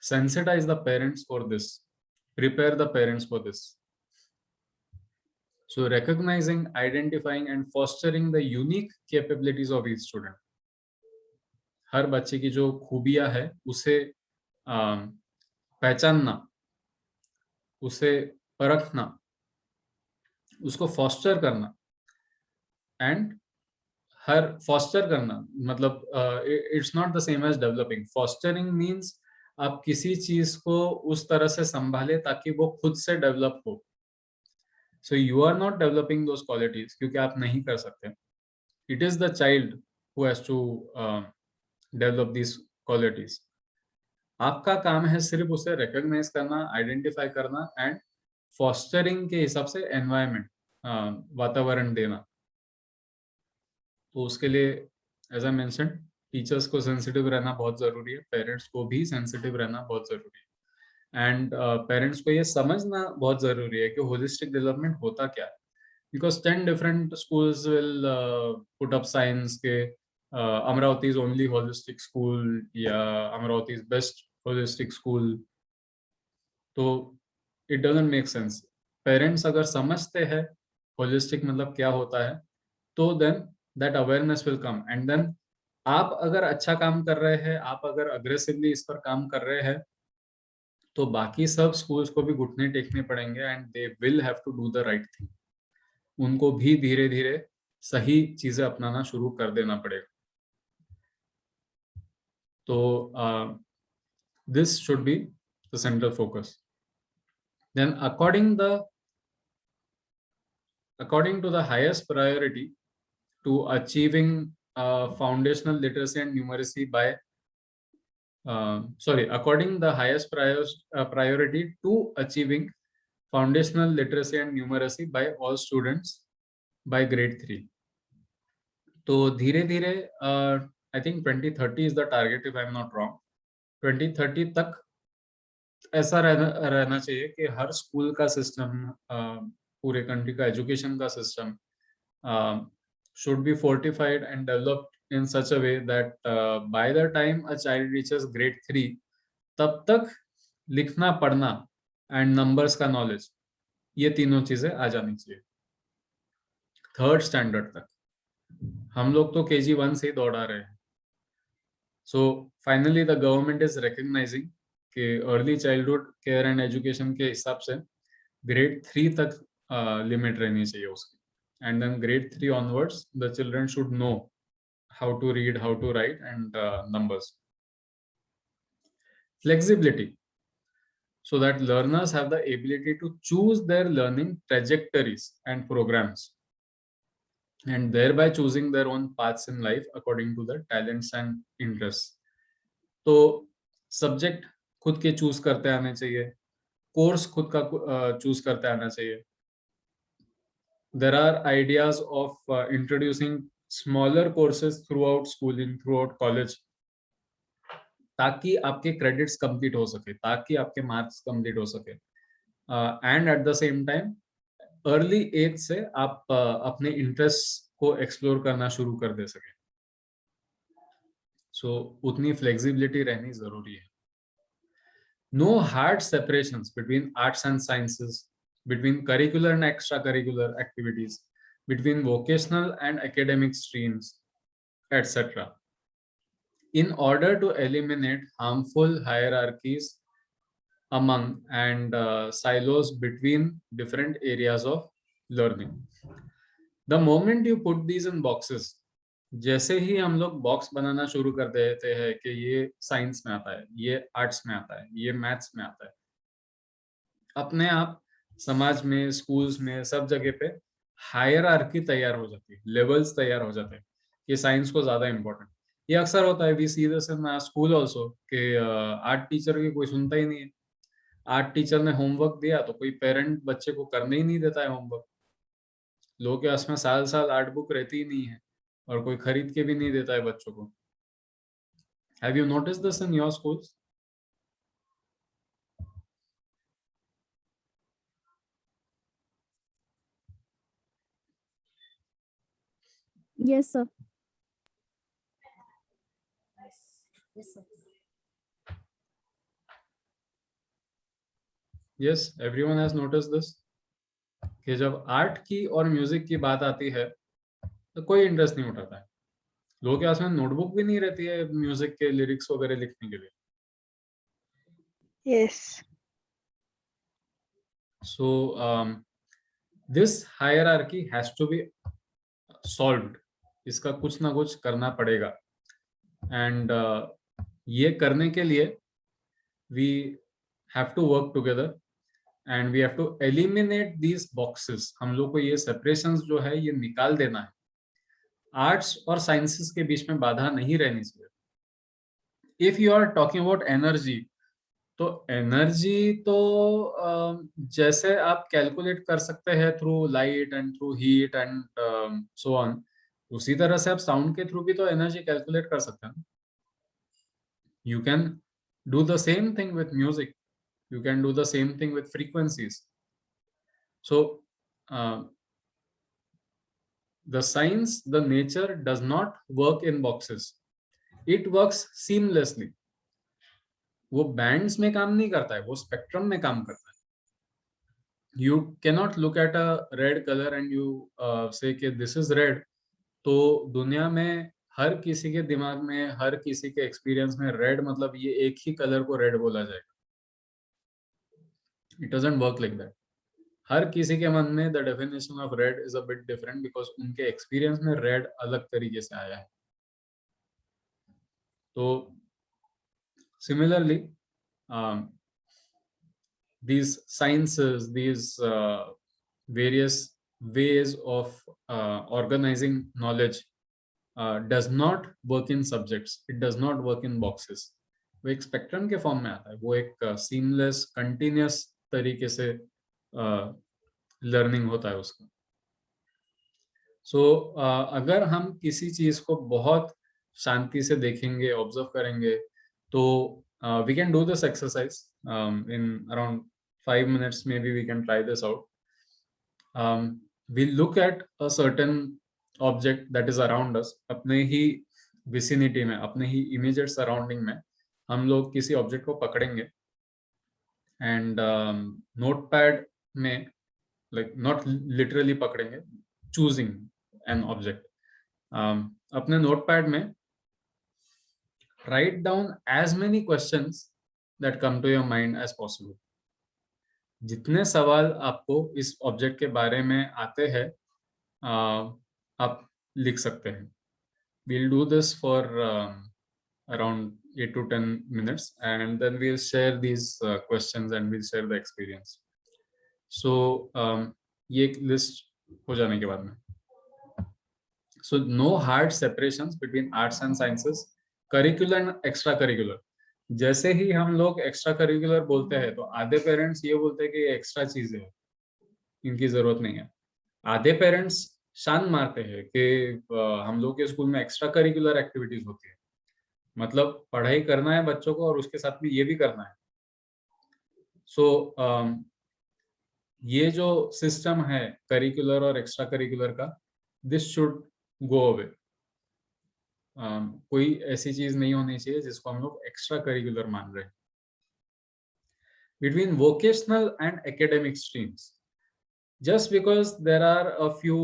sensitize the parents for this, prepare the parents for this. So recognizing, identifying and fostering the unique capabilities of each student, हर बच्चे की जो खूबियां है उसे पहचानना, उसे परखना, उसको फॉस्टर करना, एंड हर फॉस्टर करना मतलब it's not the same as developing. Fostering means आप किसी चीज को उस तरह से संभाले ताकि वो खुद से डेवलप हो। So you are not developing those qualities क्योंकि आप नहीं कर सकते। It is the child who has to develop this qualities. आपका काम है सिर्फ उसे रिकॉग्नाइज करना, आइडेंटिफाई करना एंड फॉस्टरिंग के हिसाब से एनवायरमेंट, वातावरण देना। तो उसके लिए एज आई मेंशन, टीचर्स को सेंसिटिव रहना बहुत जरूरी है, पेरेंट्स को भी सेंसिटिव रहना बहुत जरूरी है, एंड पेरेंट्स को ये समझना बहुत जरूरी है कि होलिस्टिक डेवलपमेंट होता क्या है। Because 10 different schools will put up signs के Amravati is only holistic school या Amravati is best holistic school, तो it doesn't make sense. Parents अगर समझते हैं होलिस्टिक मतलब क्या होता है, तो then that awareness will come, and then आप अगर अच्छा काम कर रहे हैं, आप अगर अग्रेसिवली इस पर काम कर रहे हैं, तो बाकी सब स्कूल्स को भी घुटने टेकने पड़ेंगे and they will have to do the right thing. उनको भी धीरे धीरे सही चीजें अपनाना शुरू कर देना पड़ेगा। तो this should be the central focus. Then according to the highest priority to achieving foundational literacy and numeracy by according the highest priority to achieving foundational literacy and numeracy by all students by grade 3. तो धीरे धीरे I think 2030 is the target if I am not wrong. 2030 तक ऐसा रहना चाहिए कि हर स्कूल का सिस्टम, पूरे कंट्री का एजुकेशन का system should be fortified and developed in such a way that by the time a child reaches grade 3, तब तक लिखना पढ़ना एंड नंबर्स का नॉलेज, ये तीनों चीजें आ जानी चाहिए। 3rd स्टैंडर्ड तक हम लोग तो KG 1 से ही दौड़ा रहे हैं। So finally the government is recognising कि early childhood care and education के हिसाब से ग्रेड 3 तक लिमिट रहनी चाहिए उसकी, and then grade 3 onwards the children should know how to read, how to write, and numbers. Flexibility, so that learners have the ability to choose their learning trajectories and programs, and thereby choosing their own paths in life according to their talents and interests. तो सब्जेक्ट खुद के चूज करते आने चाहिए, कोर्स खुद का चूज करते आना चाहिए. There are ideas of introducing smaller courses throughout schooling, throughout college, ताकि आपके क्रेडिट्स कंप्लीट हो सके, ताकि आपके मार्क्स कंप्लीट हो सके, and at the same time early age से आप अपने इंटरेस्ट को एक्सप्लोर करना शुरू कर दे सके. सो उतनी फ्लेक्सिबिलिटी रहनी जरूरी है. No hard separations between arts and sciences, between curricular and extracurricular activities, between vocational and academic streams, etc. In order to eliminate harmful hierarchies among and silos between different areas of learning. The moment you put these in boxes, जैसे ही हम लोग बॉक्स बनाना शुरू कर देते हैं कि ये साइंस में आता है, ये आर्ट्स में आता है, ये मैथ्स में आता है, अपने आप समाज में, स्कूल्स में, सब जगह पे हायरार्की तैयार हो जाती है, लेवल्स तैयार हो जाते हैं कि साइंस को ज्यादा इंपॉर्टेंट. ये अक्सर होता है, we see this in school also, कि आर्ट टीचर की कोई सुनता ही नहीं है. आर्ट टीचर ने होमवर्क दिया तो कोई पेरेंट बच्चे को करने ही नहीं देता है होमवर्क. लोगों के पास में साल साल आर्ट बुक रहती ही नहीं है और कोई खरीद के भी नहीं देता है बच्चों को. Have you notice this in your schools? Yes, sir. Yes, sir. Yes, everyone has noticed this. कि जब आर्ट की और म्यूजिक की बात आती है तो कोई इंटरेस्ट नहीं उठाता है. लोगों के पास में नोटबुक भी नहीं रहती है म्यूजिक के लिरिक्स वगैरह लिखने के लिए. Yes. So this hierarchy has to be solved. इसका कुछ ना कुछ करना पड़ेगा. And ये करने के लिए we have to work together and we have to eliminate these boxes. हम लोग को ये separations जो है ये निकाल देना है. आर्ट्स और साइंसेस के बीच में बाधा नहीं रहनी चाहिए. If you are talking about energy, तो एनर्जी तो जैसे आप कैलकुलेट कर सकते हैं through light and through heat and so on, उसी तरह से आप साउंड के थ्रू भी तो एनर्जी कैलकुलेट कर सकते हैं. You can do the same thing with music, you can do the same thing with frequencies. So the science, the nature does not work in boxes, it works seamlessly. वो बैंड्स में काम नहीं करता है, वो स्पेक्ट्रम में काम करता है. You cannot look at a red color and you say कि this is red. तो दुनिया में हर किसी के दिमाग में, हर किसी के एक्सपीरियंस में रेड मतलब ये एक ही कलर को रेड बोला जाएगा. It doesn't work like that. हर किसी के मन में the definition of red is a bit different because उनके experience में red अलग तरीके से आया है. तो similarly, these sciences, these various ways of organizing knowledge does not work in subjects. It does not work in boxes. वो एक स्पेक्ट्रम के फॉर्म में आता है, वो एक सीमलेस कंटिन्यूस तरीके से लर्निंग होता है उसका. सो अगर हम किसी चीज को बहुत शांति से देखेंगे, ऑब्जर्व करेंगे, तो we can do this exercise in around 5 minutes. Maybe we can try this out. We look at a certain object that is around us. अपने ही विसिनिटी में, अपने ही इमीडिएट सराउंडिंग में हम लोग किसी ऑब्जेक्ट को पकड़ेंगे एंड नोटपैड में, लाइक नॉट लिटरली पकड़ेंगे, चूजिंग एन ऑब्जेक्ट, अपने नोटपैड में write down as many questions that come to your mind as possible. जितने सवाल आपको इस ऑब्जेक्ट के बारे में आते हैं आप लिख सकते हैं. We'll do this for around 8 to 10 minutes, and then we'll share these questions and we'll share the experience. So ये एक list हो जाने के बाद में, so no hard separations between arts and sciences, curricular and extracurricular. जैसे ही हम लोग एक्स्ट्रा करिकुलर बोलते हैं तो आधे पेरेंट्स ये बोलते हैं कि ये एक्स्ट्रा चीजें है, इनकी जरूरत नहीं है. आधे पेरेंट्स शान मारते हैं कि हम लोग के स्कूल में एक्स्ट्रा करिकुलर एक्टिविटीज होती है, मतलब पढ़ाई करना है बच्चों को और उसके साथ में ये भी करना है. सो ये जो सिस्टम है करिकुलर और एक्स्ट्रा करिकुलर का, दिस शुड गो अवे. कोई ऐसी चीज नहीं होनी चाहिए जिसको हम लोग एक्स्ट्रा करिकुलर मान रहे हैं. Between vocational and academic streams, just because there are a few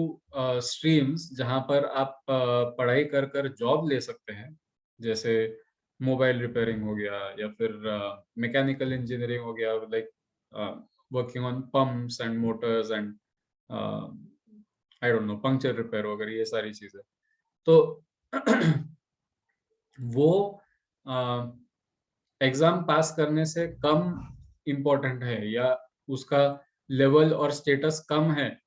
streams जहां पर आप पढ़ाई कर कर जॉब ले सकते हैं, जैसे मोबाइल रिपेयरिंग हो गया या फिर मैकेनिकल इंजीनियरिंग हो गया, like working on pumps and Motors and I don't know puncture repair वगैरह, ये सारी चीजें. तो वो एग्जाम पास करने से कम इम्पोर्टेंट है या उसका लेवल और स्टेटस कम है,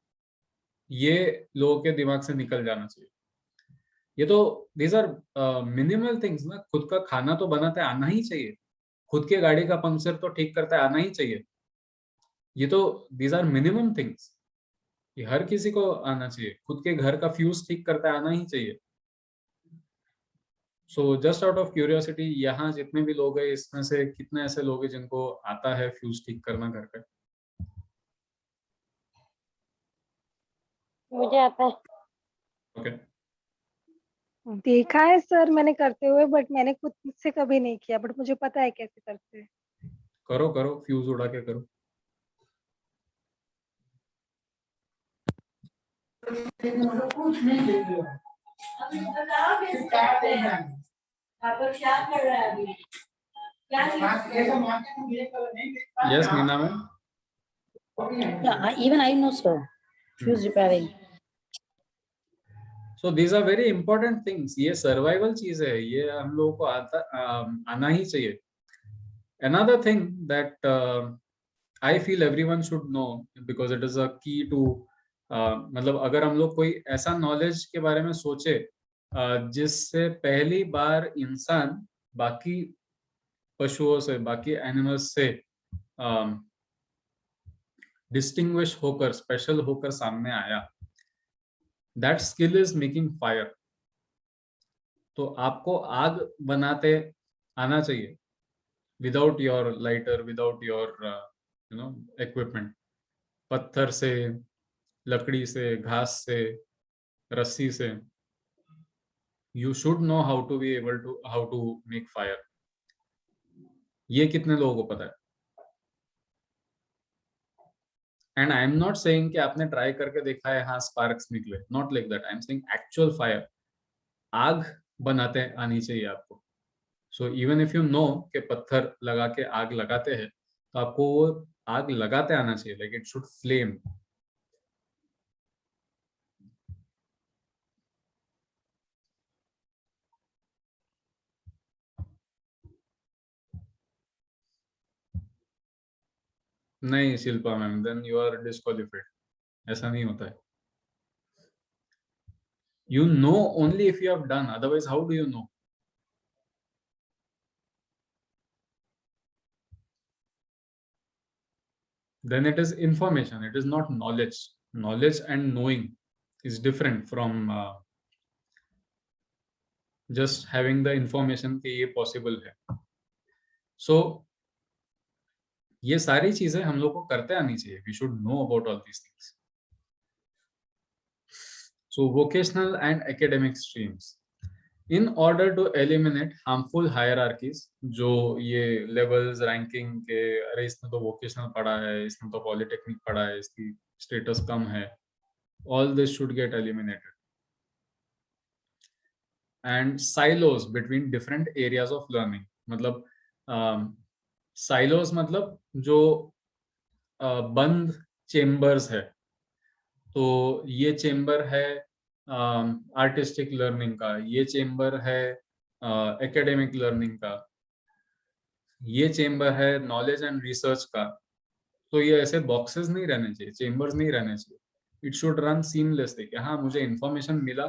ये लोगों के दिमाग से निकल जाना चाहिए. ये तो दीज आर मिनिमल थिंग्स ना. खुद का खाना तो बनाते आना ही चाहिए, खुद के गाड़ी का पंक्चर तो ठीक करते आना ही चाहिए. ये तो दीज आर मिनिमम थिंग्स, ये हर किसी को आना चाहिए. खुद के घर का फ्यूज ठीक करते आना ही चाहिए. So just out of curiosity, यहाँ जितने भी लोग हैं इसमें से कितने ऐसे लोग हैं जिनको आता है फ्यूज ठीक करना घर का? मुझे आता है. ओके. देखा है सर मैंने करते हुए, बट मैंने खुद से कभी नहीं किया, बट मुझे पता है कैसे करते हैं. करो करो, फ्यूज उड़ा के करो. Yes, Neena ma'am. Yeah, even I know, sir. Fuse repairing. So these are very important things. ये सर्वाइवल चीज है, ये हम लोगों को आना ही चाहिए. Another thing that I feel everyone should know because it is a key to मतलब अगर हम लोग कोई ऐसा नॉलेज के बारे में सोचे जिससे पहली बार इंसान बाकी पशुओं से, बाकी एनिमल्स से डिस्टिंग्विश होकर, स्पेशल होकर सामने आया, that skill is making fire. तो आपको आग बनाते आना चाहिए without your lighter, without your equipment. पत्थर से, लकड़ी से, घास से, रस्सी से, you should know how to make fire. ये कितने लोगों को पता है? And I am not saying कि आपने ट्राई करके देखा है, हाँ स्पार्क्स निकले, not like that. I am saying actual fire, आग बनाते आनी चाहिए आपको. So even if you know कि पत्थर लगा के आग लगाते हैं, तो आपको वो आग लगाते आना चाहिए, लाइक इट शुड फ्लेम. नहीं Shilpa ma'am, then you are disqualified. ऐसा नहीं होता है. You know only if you have done, otherwise how do you know? Then it is information, it is not knowledge. Knowledge and knowing is different from just having the information कि ये possible है. So ये सारी चीजें हम लोग को करते आनी चाहिए. We should know about all these things. So vocational and academic streams, in order to eliminate harmful hierarchies, जो ये levels ranking के, अरे इसने तो vocational पढ़ा है, इसने तो polytechnic पढ़ा है, इसकी status कम है, all this should get eliminated. And silos between different areas of learning, मतलब silos मतलब जो बंद chambers है, तो ये चेम्बर है आर्टिस्टिक लर्निंग का, ये चेम्बर है एकेडमिक लर्निंग का, ये चेम्बर है नॉलेज एंड रिसर्च का। तो ये ऐसे बॉक्सेस नहीं रहने चाहिए, चेम्बर्स नहीं रहने चाहिए। इट शुड रन सीमलेसली कि हाँ मुझे इंफॉर्मेशन मिला,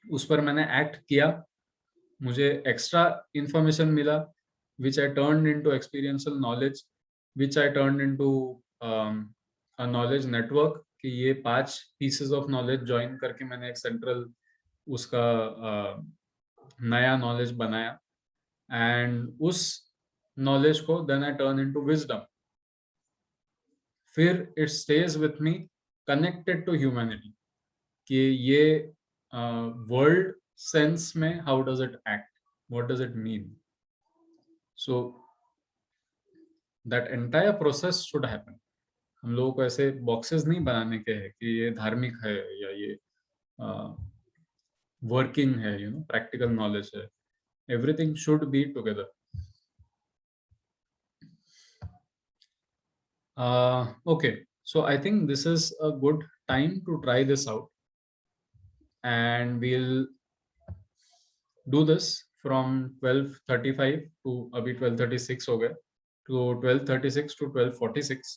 उस पर मैंने एक्ट किया, मुझे एक्स्ट्रा इंफॉर्मेशन मिला which I turned into experiential knowledge, which I turned into a knowledge network, कि ये 5 pieces of knowledge join करके मैंने एक central उसका नया knowledge बनाया, and उस knowledge को then I turn into wisdom, फिर it stays with me connected to humanity, कि ये world sense में how does it act, what does it mean. So that entire process should happen. हम लोगों को ऐसे बॉक्सेस नहीं बनाने के हैं कि ये धार्मिक है या ये वर्किंग है, यू नो, प्रैक्टिकल नॉलेज है. Everything should be together. Okay, so I think this is a good time to try this out, and we'll do this from 12:35 to अभी 12:36 हो गए, to 12:36 to 12:46,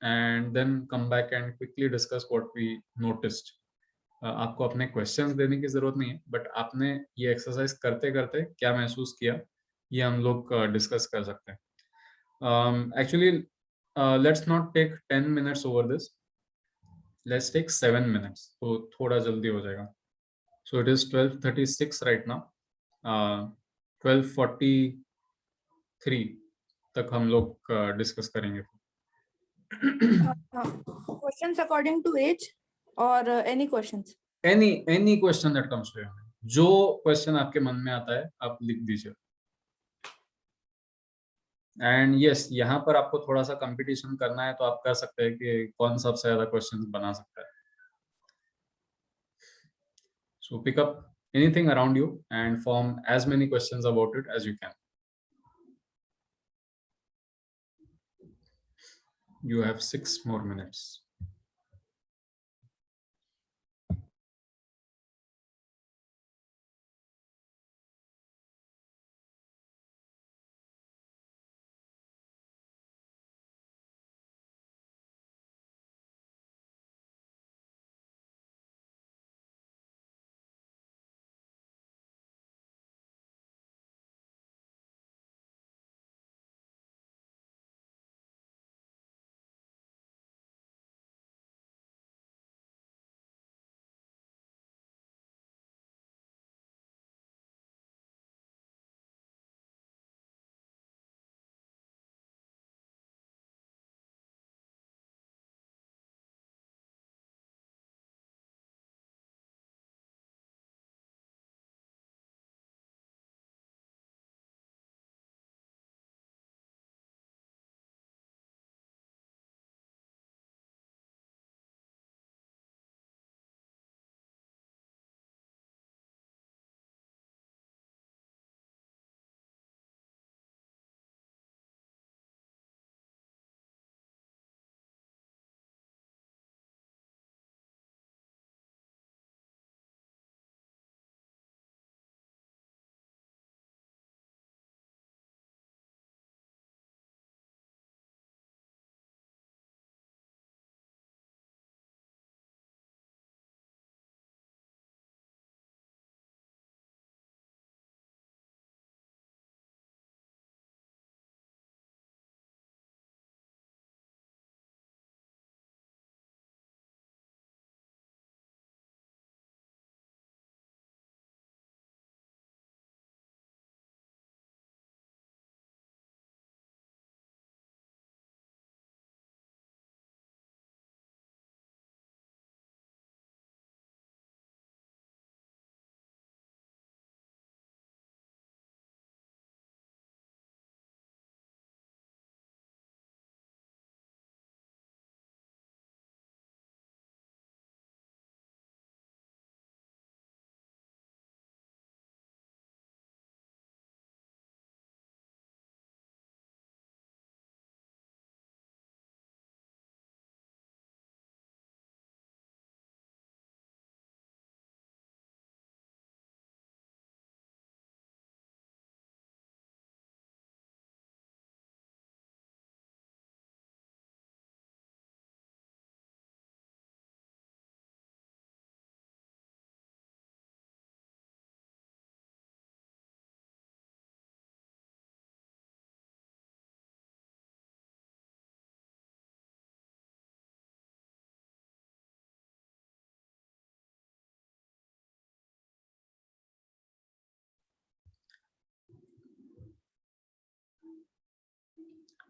and then come back and quickly discuss what we noticed. आपको अपने क्वेश्चंस देने की जरूरत नहीं है, बट आपने ये एक्सरसाइज करते करते क्या महसूस किया ये हम लोग डिस्कस कर सकते हैं. Actually let's not take 10 minutes over this, let's take 7 minutes, तो थोड़ा जल्दी हो जाएगा. So it is 12:36 right now. 12:43 तक हम लोग डिस्कस करेंगे. Questions according to age or any questions? any question that comes to your mind, जो क्वेश्चन आपके मन में आता है आप लिख दीजिए. एंड यस, यहाँ पर आपको थोड़ा सा कंपटीशन करना है तो आप कर सकते हैं कि कौन सबसे ज्यादा क्वेश्चंस बना सकता है. So pick up anything around you and form as many questions about it as you can. You have 6 more minutes.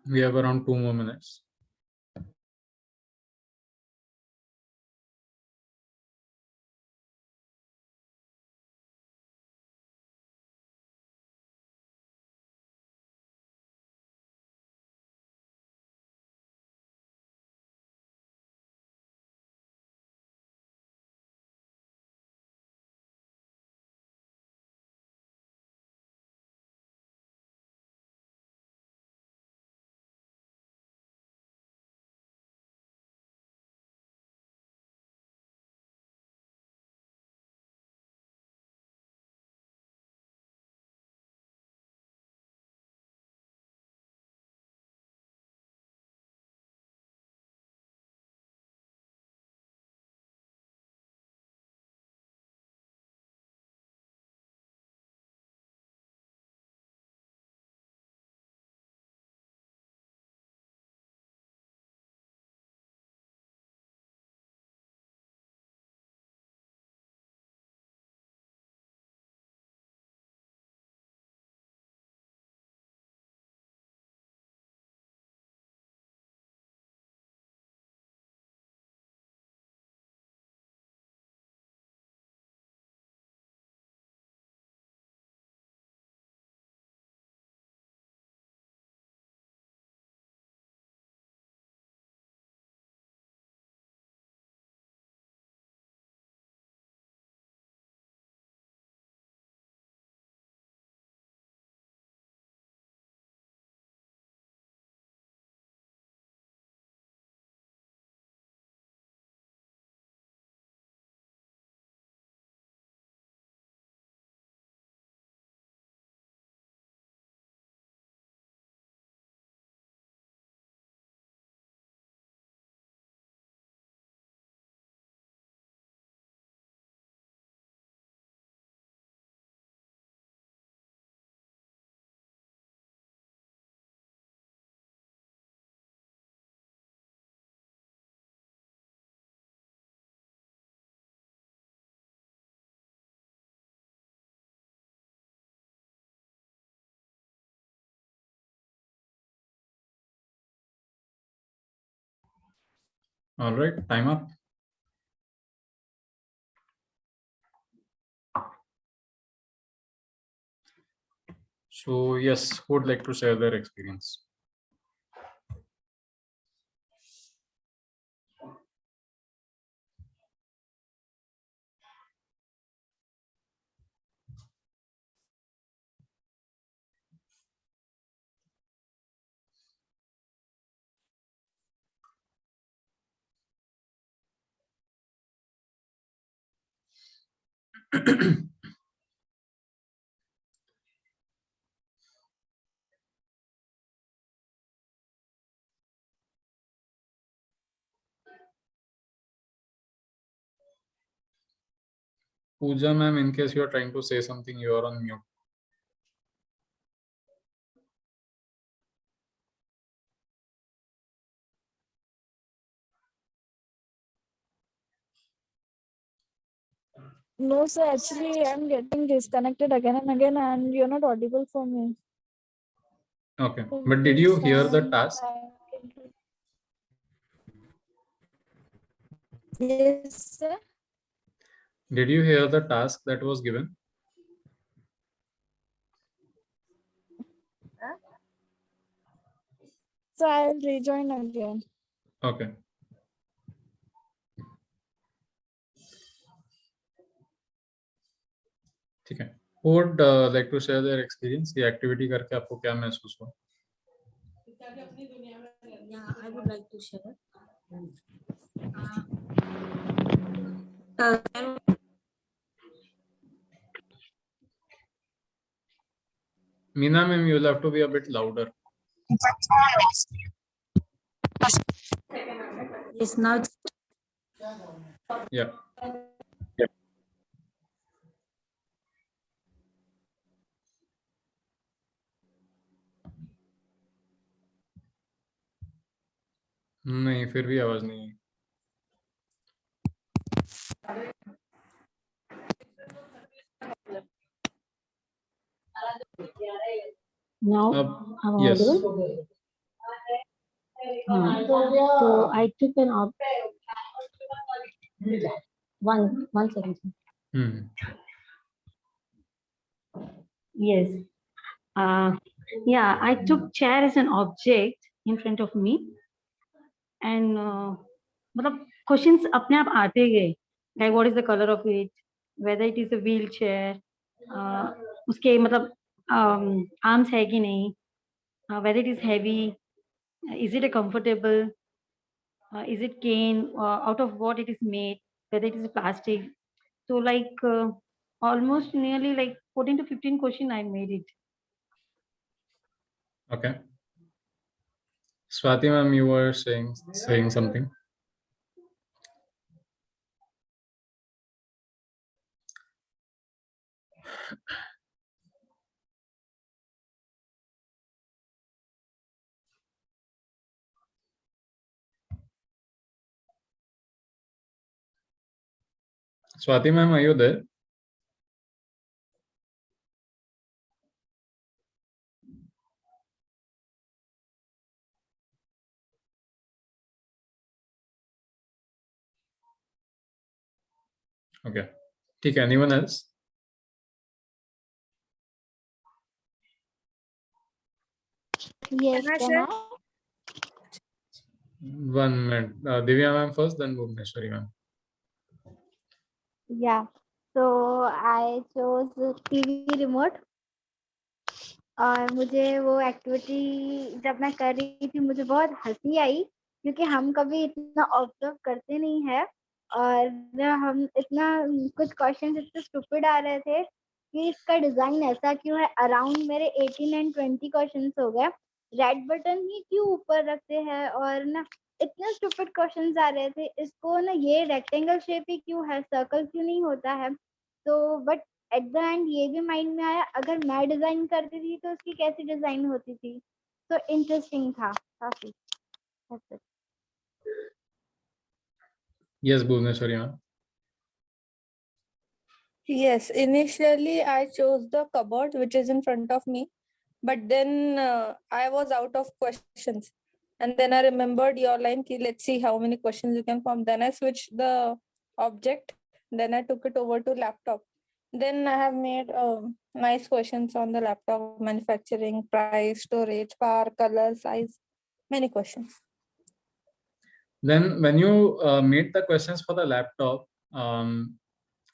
We have around 2 more minutes. All right, time up. So yes, who would like to share their experience? Pooja ma'am, in case you are trying to say something, you are on mute. No, sir. Actually, I'm getting disconnected again and again, and you're not audible for me. Okay, So but did you please, hear the task? Yes, sir. Did you hear the task that was given? So I'll rejoin again. Okay. ठीक है. Who would like to share their experience? ये activity करके आपको क्या महसूस हुआ? Yeah, I would like to share. Meena ma'am, you'll have to be a bit louder. Yes, now it's Yeah. नहीं, फिर भी आवाज नहीं आई. now. अब I'm yes. audible. So I took an one second. Hmm. Yes. Yeah, I took chair as an object in front of me, and मतलब questions अपने आप आते गए, like what is the color of it, whether it is a wheelchair, उसके मतलब arms है कि नहीं, whether it is heavy, is it a comfortable, is it cane, out of what it is made, whether it is plastic. So like almost nearly like 14 to 15 question I made it. Okay. Swati ma'am, you were saying something. Swati ma'am, are you there? Okay. ठीक है. Anyone else? Yes, Can I can share? I? 1 minute. Divya ma'am first, then Bhuvneshwari ma'am. Yeah. So I chose TV remote. और मुझे वो एक्टिविटी जब मैं कर रही थी मुझे बहुत हंसी आई क्योंकि हम कभी इतना ऑब्जर्व करते नहीं है और हम इतना कुछ क्वेश्चंस इतने स्टूपिड आ रहे थे कि इसका डिजाइन ऐसा क्यों है। अराउंड मेरे 18 एंड 20 क्वेश्चंस हो गए। रेड बटन ही क्यों ऊपर रखते हैं और ना इतने स्टूपिड क्वेश्चंस आ रहे थे। इसको ना ये रेक्टेंगल शेप ही क्यों है, सर्कल क्यों नहीं होता है। तो बट एट द एंड ये भी माइंड में आया अगर मैं डिजाइन करती थी तो उसकी कैसी डिजाइन होती थी। तो इंटरेस्टिंग था काफी। That's it. Yes, Bhuvneshwari ma'am. Yes, initially I chose the cupboard which is in front of me, but then I was out of questions. And then I remembered your line, ki, let's see how many questions you can form. Then I switched the object, then I took it over to laptop. Then I have made nice questions on the laptop: manufacturing, price, storage, power, color, size, many questions. Then when you made the questions for the laptop,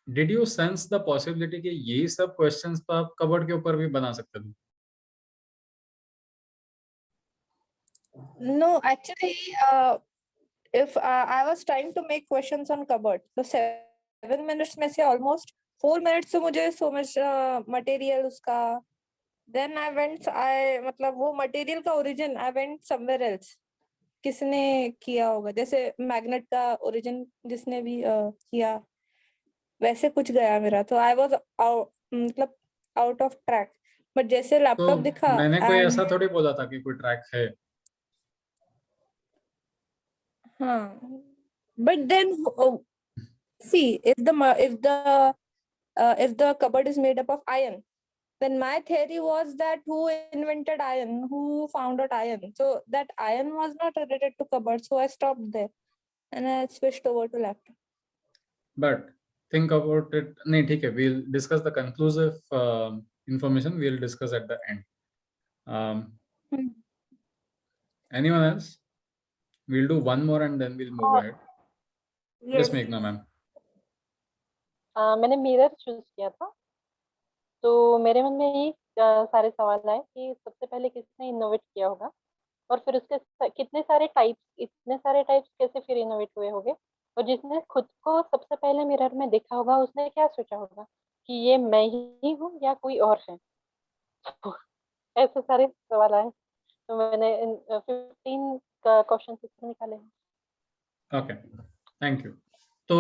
did you sense the possibility कि ये सब questions तो आप कबर्ड के ऊपर भी बना सकते थे? No, actually, if I was trying to make questions on cupboard, so 7 minutes में से almost 4 minutes से मुझे so much material उसका, then I मतलब वो material का origin I went somewhere else. किसने किया होगा, जैसे मैग्नेट का origin जिसने भी किया वैसे कुछ गया मेरा, तो I was मतलब out of track. बट जैसे तो लैपटॉप दिखा मैंने कोई and ऐसा थोड़ी बोला था कि कोई ट्रैक है. हाँ, but then see if the cupboard is made up of iron, then my theory was that who invented iron, who found out iron, so that iron was not related to cupboard, so I stopped there and I switched over to laptop. But think about it. नहीं ठीक है. We'll discuss the conclusive information. We'll discuss at the end. Anyone else? We'll do one more and then we'll move ahead. Yes, Meghna ma'am. मैंने मिरर चूज किया था, तो मेरे मन में ये सारे सवाल आए कि सबसे पहले किसने इनोवेट किया होगा और फिर उसके कितने सारे टाइप्स, इतने सारे टाइप्स कैसे फिर इनोवेट हुए होंगे, और जिसने खुद को सबसे पहले मिरर में देखा होगा उसने क्या सोचा होगा कि ये मैं ही हूँ या कोई और है। ऐसे सारे सवाल आए, तो मैंने 15 का क्वेश्चन निकाले हैं। Okay, thank you. So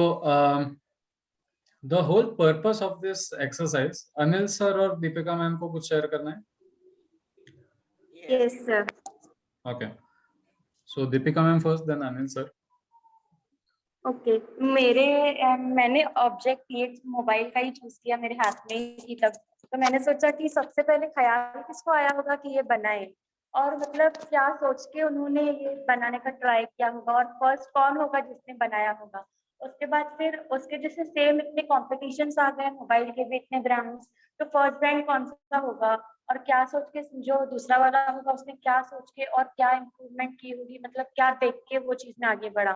the whole purpose of this exercise, Anil sir और दीपिका मैम को कुछ शेयर करना है? Yes sir. Okay, so Deepika ma'am first, then Anil sir. Okay मैंने ऑब्जेक्ट ये मोबाइल का ही चूज किया, मेरे हाथ में ही तब, तो मैंने सोचा कि सबसे पहले ख्याल किसको आया होगा कि ये बनाए, और मतलब क्या सोच के उन्होंने ये बनाने का ट्राई किया होगा और फर्स्ट कौन होगा जिसने बनाया होगा। उसके बाद फिर उसके जैसे सेम इतने कॉम्पिटिशन्स आ गए मोबाइल के भी इतने ब्रांड्स, तो फर्स्ट ब्रांड कौन सा होगा और क्या सोच के जो दूसरा वाला होगा उसने क्या सोच के और क्या इम्प्रूवमेंट की होगी, मतलब क्या देख के वो चीज में आगे बढ़ा।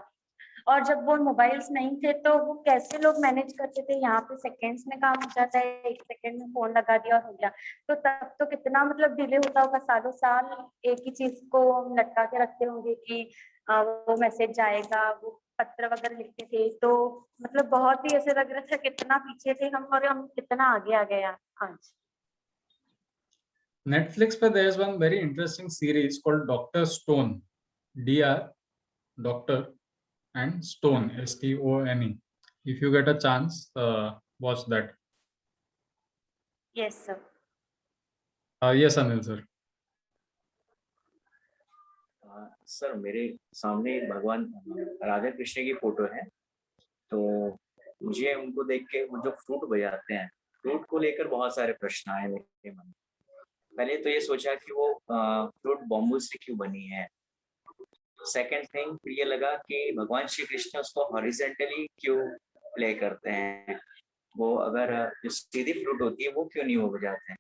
और जब वो मोबाइल्स नहीं थे तो वो कैसे लोग मैनेज करते थे, यहाँ पे सेकेंड्स में काम हो जाता है, 1 सेकेंड में फोन लगा दिया और हो गया। तो तब तो कितना मतलब डिले होता होगा, सालों साल एक ही चीज को लटका के रखते होंगे कि वो मैसेज जाएगा, वो पत्र वगैरह लिखते थे। तो मतलब बहुत ही ऐसे लग रहा था कितना पीछे थे हम और हम कितना आगे आ गए आज। Netflix पे there is one very interesting series called Dr. Stone, DR, Doctor and Stone, STONE. If you get a chance, watch that. Yes sir. Yes, Anil sir. Sir मेरे सामने भगवान राधा कृष्ण की फोटो है, तो मुझे उनको देख के वो जो फ्लूट बजाते हैं, फ्लूट को लेकर बहुत सारे प्रश्न आए मेरे मन में। पहले तो ये सोचा कि वो फ्लूट बॉम्बू से क्यों बनी है। सेकंड थिंग फिर ये लगा कि भगवान श्री कृष्ण उसको हॉरिजेंटली क्यों प्ले करते हैं, वो अगर जो सीधी फ्लूट होती है वो क्यों नहीं वो बजाते हैं।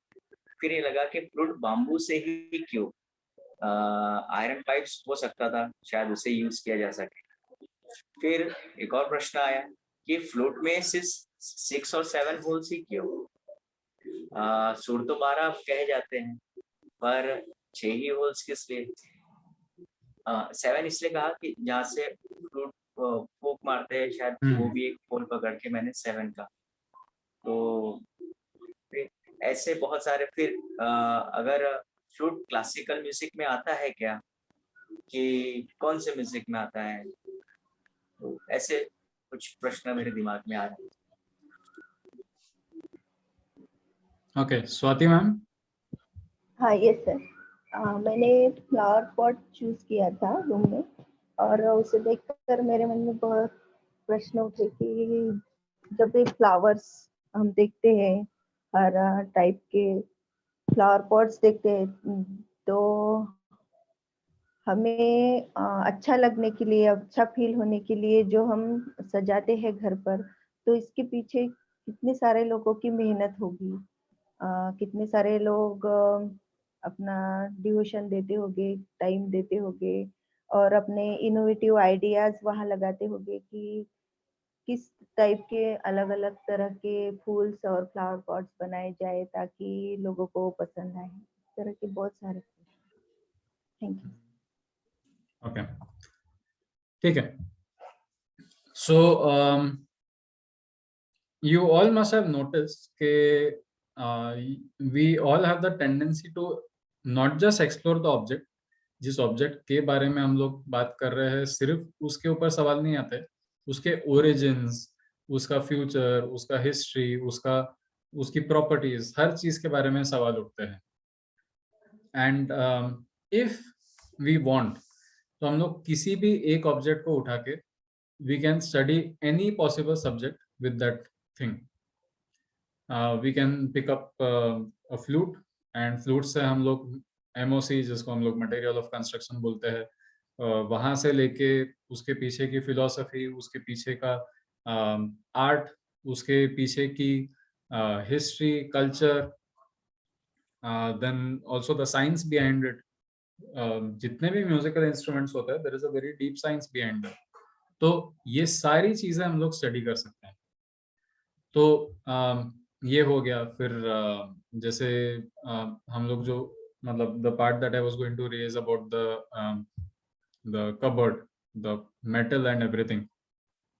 फिर ये लगा कि फ्लूट बाम्बू से ही क्यों, आयरन पाइप्स हो सकता था, शायद उसे यूज किया जा सके। फिर एक और प्रश्न आया कि फ्लूट में सिर्फ 6 और 7 होल्स ही क्यों, सुर तो 12 कहे जाते हैं पर 6 ही होल्स किस लिए। 7 इसलिए कहा कि जहाँ से फ्लूट फूक मारते हैं, शायद वो भी एक होल पकड़ के मैंने 7 का। तो ऐसे बहुत सारे। फिर अगर फ्लूट क्लासिकल म्यूजिक में आता है क्या, कि कौन से म्यूजिक में आता है, तो ऐसे कुछ प्रश्न मेरे दिमाग में आ रहे हैं। Okay, Swati ma'am. हाँ यस सर, मैंने फ्लावर पॉट चूज किया था रूम में और उसे देखकर मेरे मन में बहुत प्रश्न उठे कि जब भी फ्लावर्स हम देखते हैं, हर टाइप के फ्लावर पॉट्स देखते हैं, तो हमें अच्छा लगने के लिए, अच्छा फील होने के लिए जो हम सजाते हैं घर पर, तो इसके पीछे कितने सारे लोगों की मेहनत होगी, कितने सारे लोग अपना डिवोशन देते होंगे, टाइम देते होंगे और अपने इनोवेटिव आइडियाज वहां लगाते होंगे कि किस टाइप के अलग अलग तरह के फूल्स और फ्लावर पॉट्स बनाए जाए ताकि लोगों को पसंद आए। इस तरह के बहुत सारे। Thank you. Okay, ठीक है। So you all must have noticed that we all have the tendency to not just explore the object. जिस ऑब्जेक्ट के बारे में हम लोग बात कर रहे हैं, सिर्फ उसके ऊपर सवाल नहीं आते, उसके ओरिजिन्स, उसका फ्यूचर, उसका हिस्ट्री, उसकी प्रॉपर्टीज, हर चीज के बारे में सवाल उठते हैं। एंड इफ वी वांट, तो हम लोग किसी भी एक ऑब्जेक्ट को उठा के we can study any possible subject with that thing. We can pick up a flute, and flute से हम लोग MOC, जिसको हम लोग मटेरियल ऑफ कंस्ट्रक्शन बोलते हैं, वहाँ से लेके उसके पीछे की फिलोसफी, उसके पीछे का आर्ट, उसके पीछे की history, culture, then also the science behind it. जितने भी म्यूजिकल इंस्ट्रूमेंट्स होते हैं, there is a very deep science behind it. तो ये सारी चीजें हम लोग स्टडी कर सकते हैं। तो ये हो गया। फिर जैसे हम लोग जो, मतलब the part that I was going to raise about the cupboard, the metal and everything,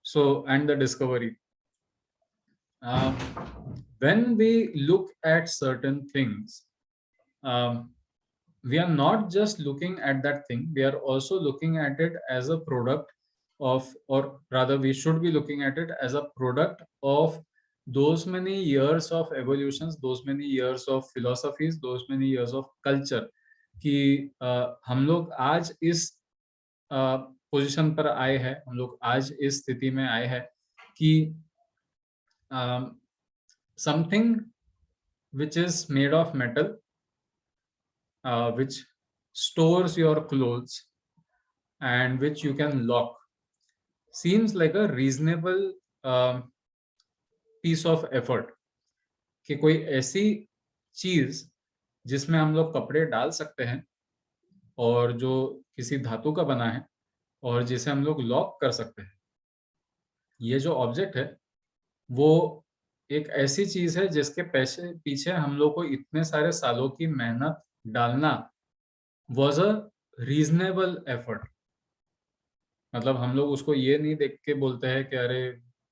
so and the discovery, when we look at certain things, we are not just looking at that thing, we are also looking at it as a product of, or rather we should be looking at it as a product of those many years of evolutions, those many years of philosophies, those many years of culture, कि हम लोग आज इस पोजीशन पर आए हैं, हम लोग आज इस स्थिति में आए हैं कि something which is made of metal, which stores your clothes and which you can lock seems like a reasonable piece of effort कि कोई ऐसी चीज जिसमें हम लोग कपड़े डाल सकते हैं और जो किसी धातु का बना है और जिसे हम लोग लॉक कर सकते हैं, ये जो ऑब्जेक्ट है वो एक ऐसी चीज है जिसके पीछे हम लोग को इतने सारे सालों की मेहनत डालना वॉज अ रीजनेबल एफर्ट। मतलब हम लोग उसको ये नहीं देख के बोलते हैं कि अरे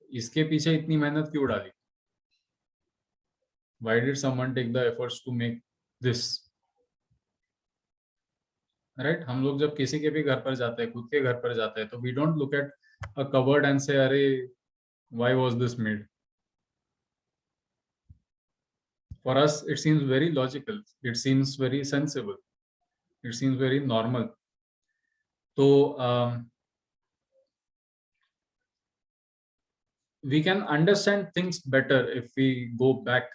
इसके पीछे इतनी मेहनत क्यों डाली, why did someone take the efforts to make this, right? हम लोग जब किसी के भी घर पर जाते हैं, खुद के घर पर जाते हैं, तो we don't look at a cupboard and say अरे why was this made? For us it seems very logical, it seems very sensible, it seems very normal. So we can understand things better if we go back,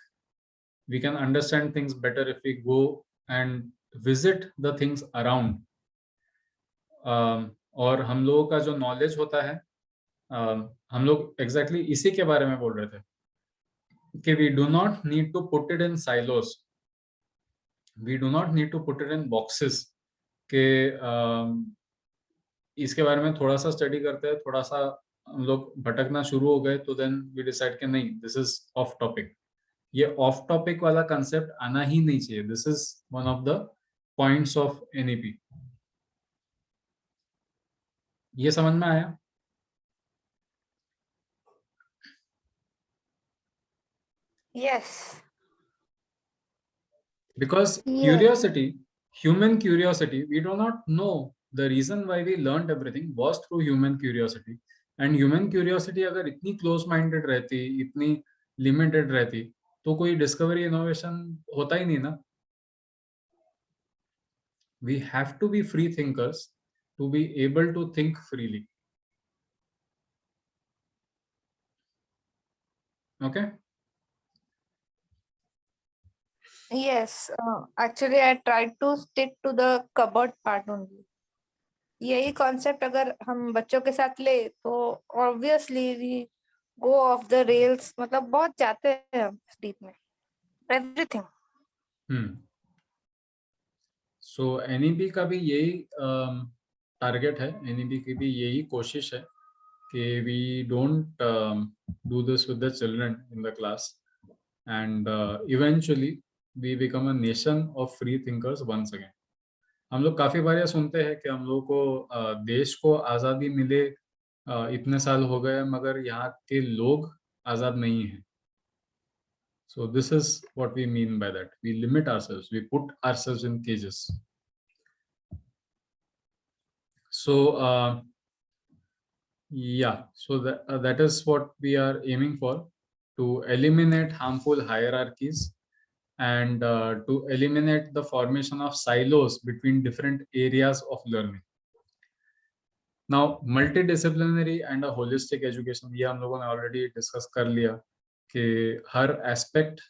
we can understand things better if we go and visit the things around. और हम लोगों का जो नॉलेज होता है, हम लोग एग्जैक्टली इसी के बारे में बोल रहे थे कि we do not need to put it in silos, we do not need to put it in boxes कि इसके बारे में थोड़ा सा स्टडी करते हैं, थोड़ा सा हम लोग भटकना शुरू हो गए तो देन वी डिसाइड कि नहीं दिस इज ऑफ टॉपिक। ये ऑफ टॉपिक वाला कंसेप्ट आना ही नहीं चाहिए। This is one of the points of NEP. ये समझ में आया? Yes. Because curiosity, human curiosity, we do not know the reason why we learned everything was through human curiosity. And human curiosity अगर इतनी close minded रहती, इतनी limited रहती, तो कोई discovery innovation होता ही नहीं ना। We have to be free thinkers to be able to think freely. Okay? Yes. Actually, I tried to stick to the cupboard part only. यही कॉन्सेप्ट अगर हम बच्चों के साथ ले तो obviously we go off the rails, मतलब बहुत जाते हैं हम डीप में एवरीथिंग। सो एनईपी का भी यही टारगेट है, एनईपी की भी यही कोशिश है कि we don't do this with the children in the class and eventually we become a nation of free thinkers once again. हम लोग काफी बार ये सुनते हैं कि हम लोग को देश को आज़ादी मिले इतने साल हो गए मगर यहाँ के लोग आज़ाद नहीं हैं। So this is what we mean by that. We limit ourselves, we put ourselves in cages. So yeah, so that is what we are aiming for, to eliminate harmful hierarchies and to eliminate the formation of silos between different areas of learning. Now multidisciplinary and a holistic education, ये हम लोगों ने already discuss कर लिया कि हर एस्पेक्ट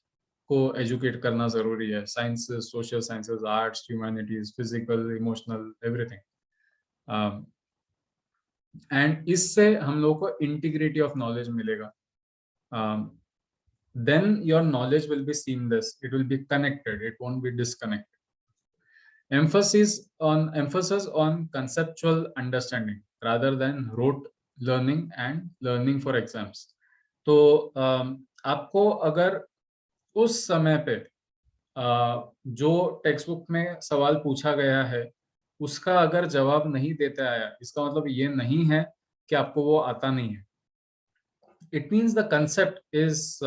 को एजुकेट करना जरूरी है। Sciences, social sciences, arts, humanities, physical, emotional, everything. And इससे हम लोग को इंटीग्रिटी ऑफ नॉलेज मिलेगा। Then your knowledge will be seamless, it will be connected, it won't be disconnected. emphasis on conceptual understanding rather than rote learning and learning for exams. तो आपको अगर उस समय पे जो टेक्स्ट बुक में सवाल पूछा गया है उसका अगर जवाब नहीं देते आया, इसका मतलब ये नहीं है कि आपको वो आता नहीं है। It means the concept is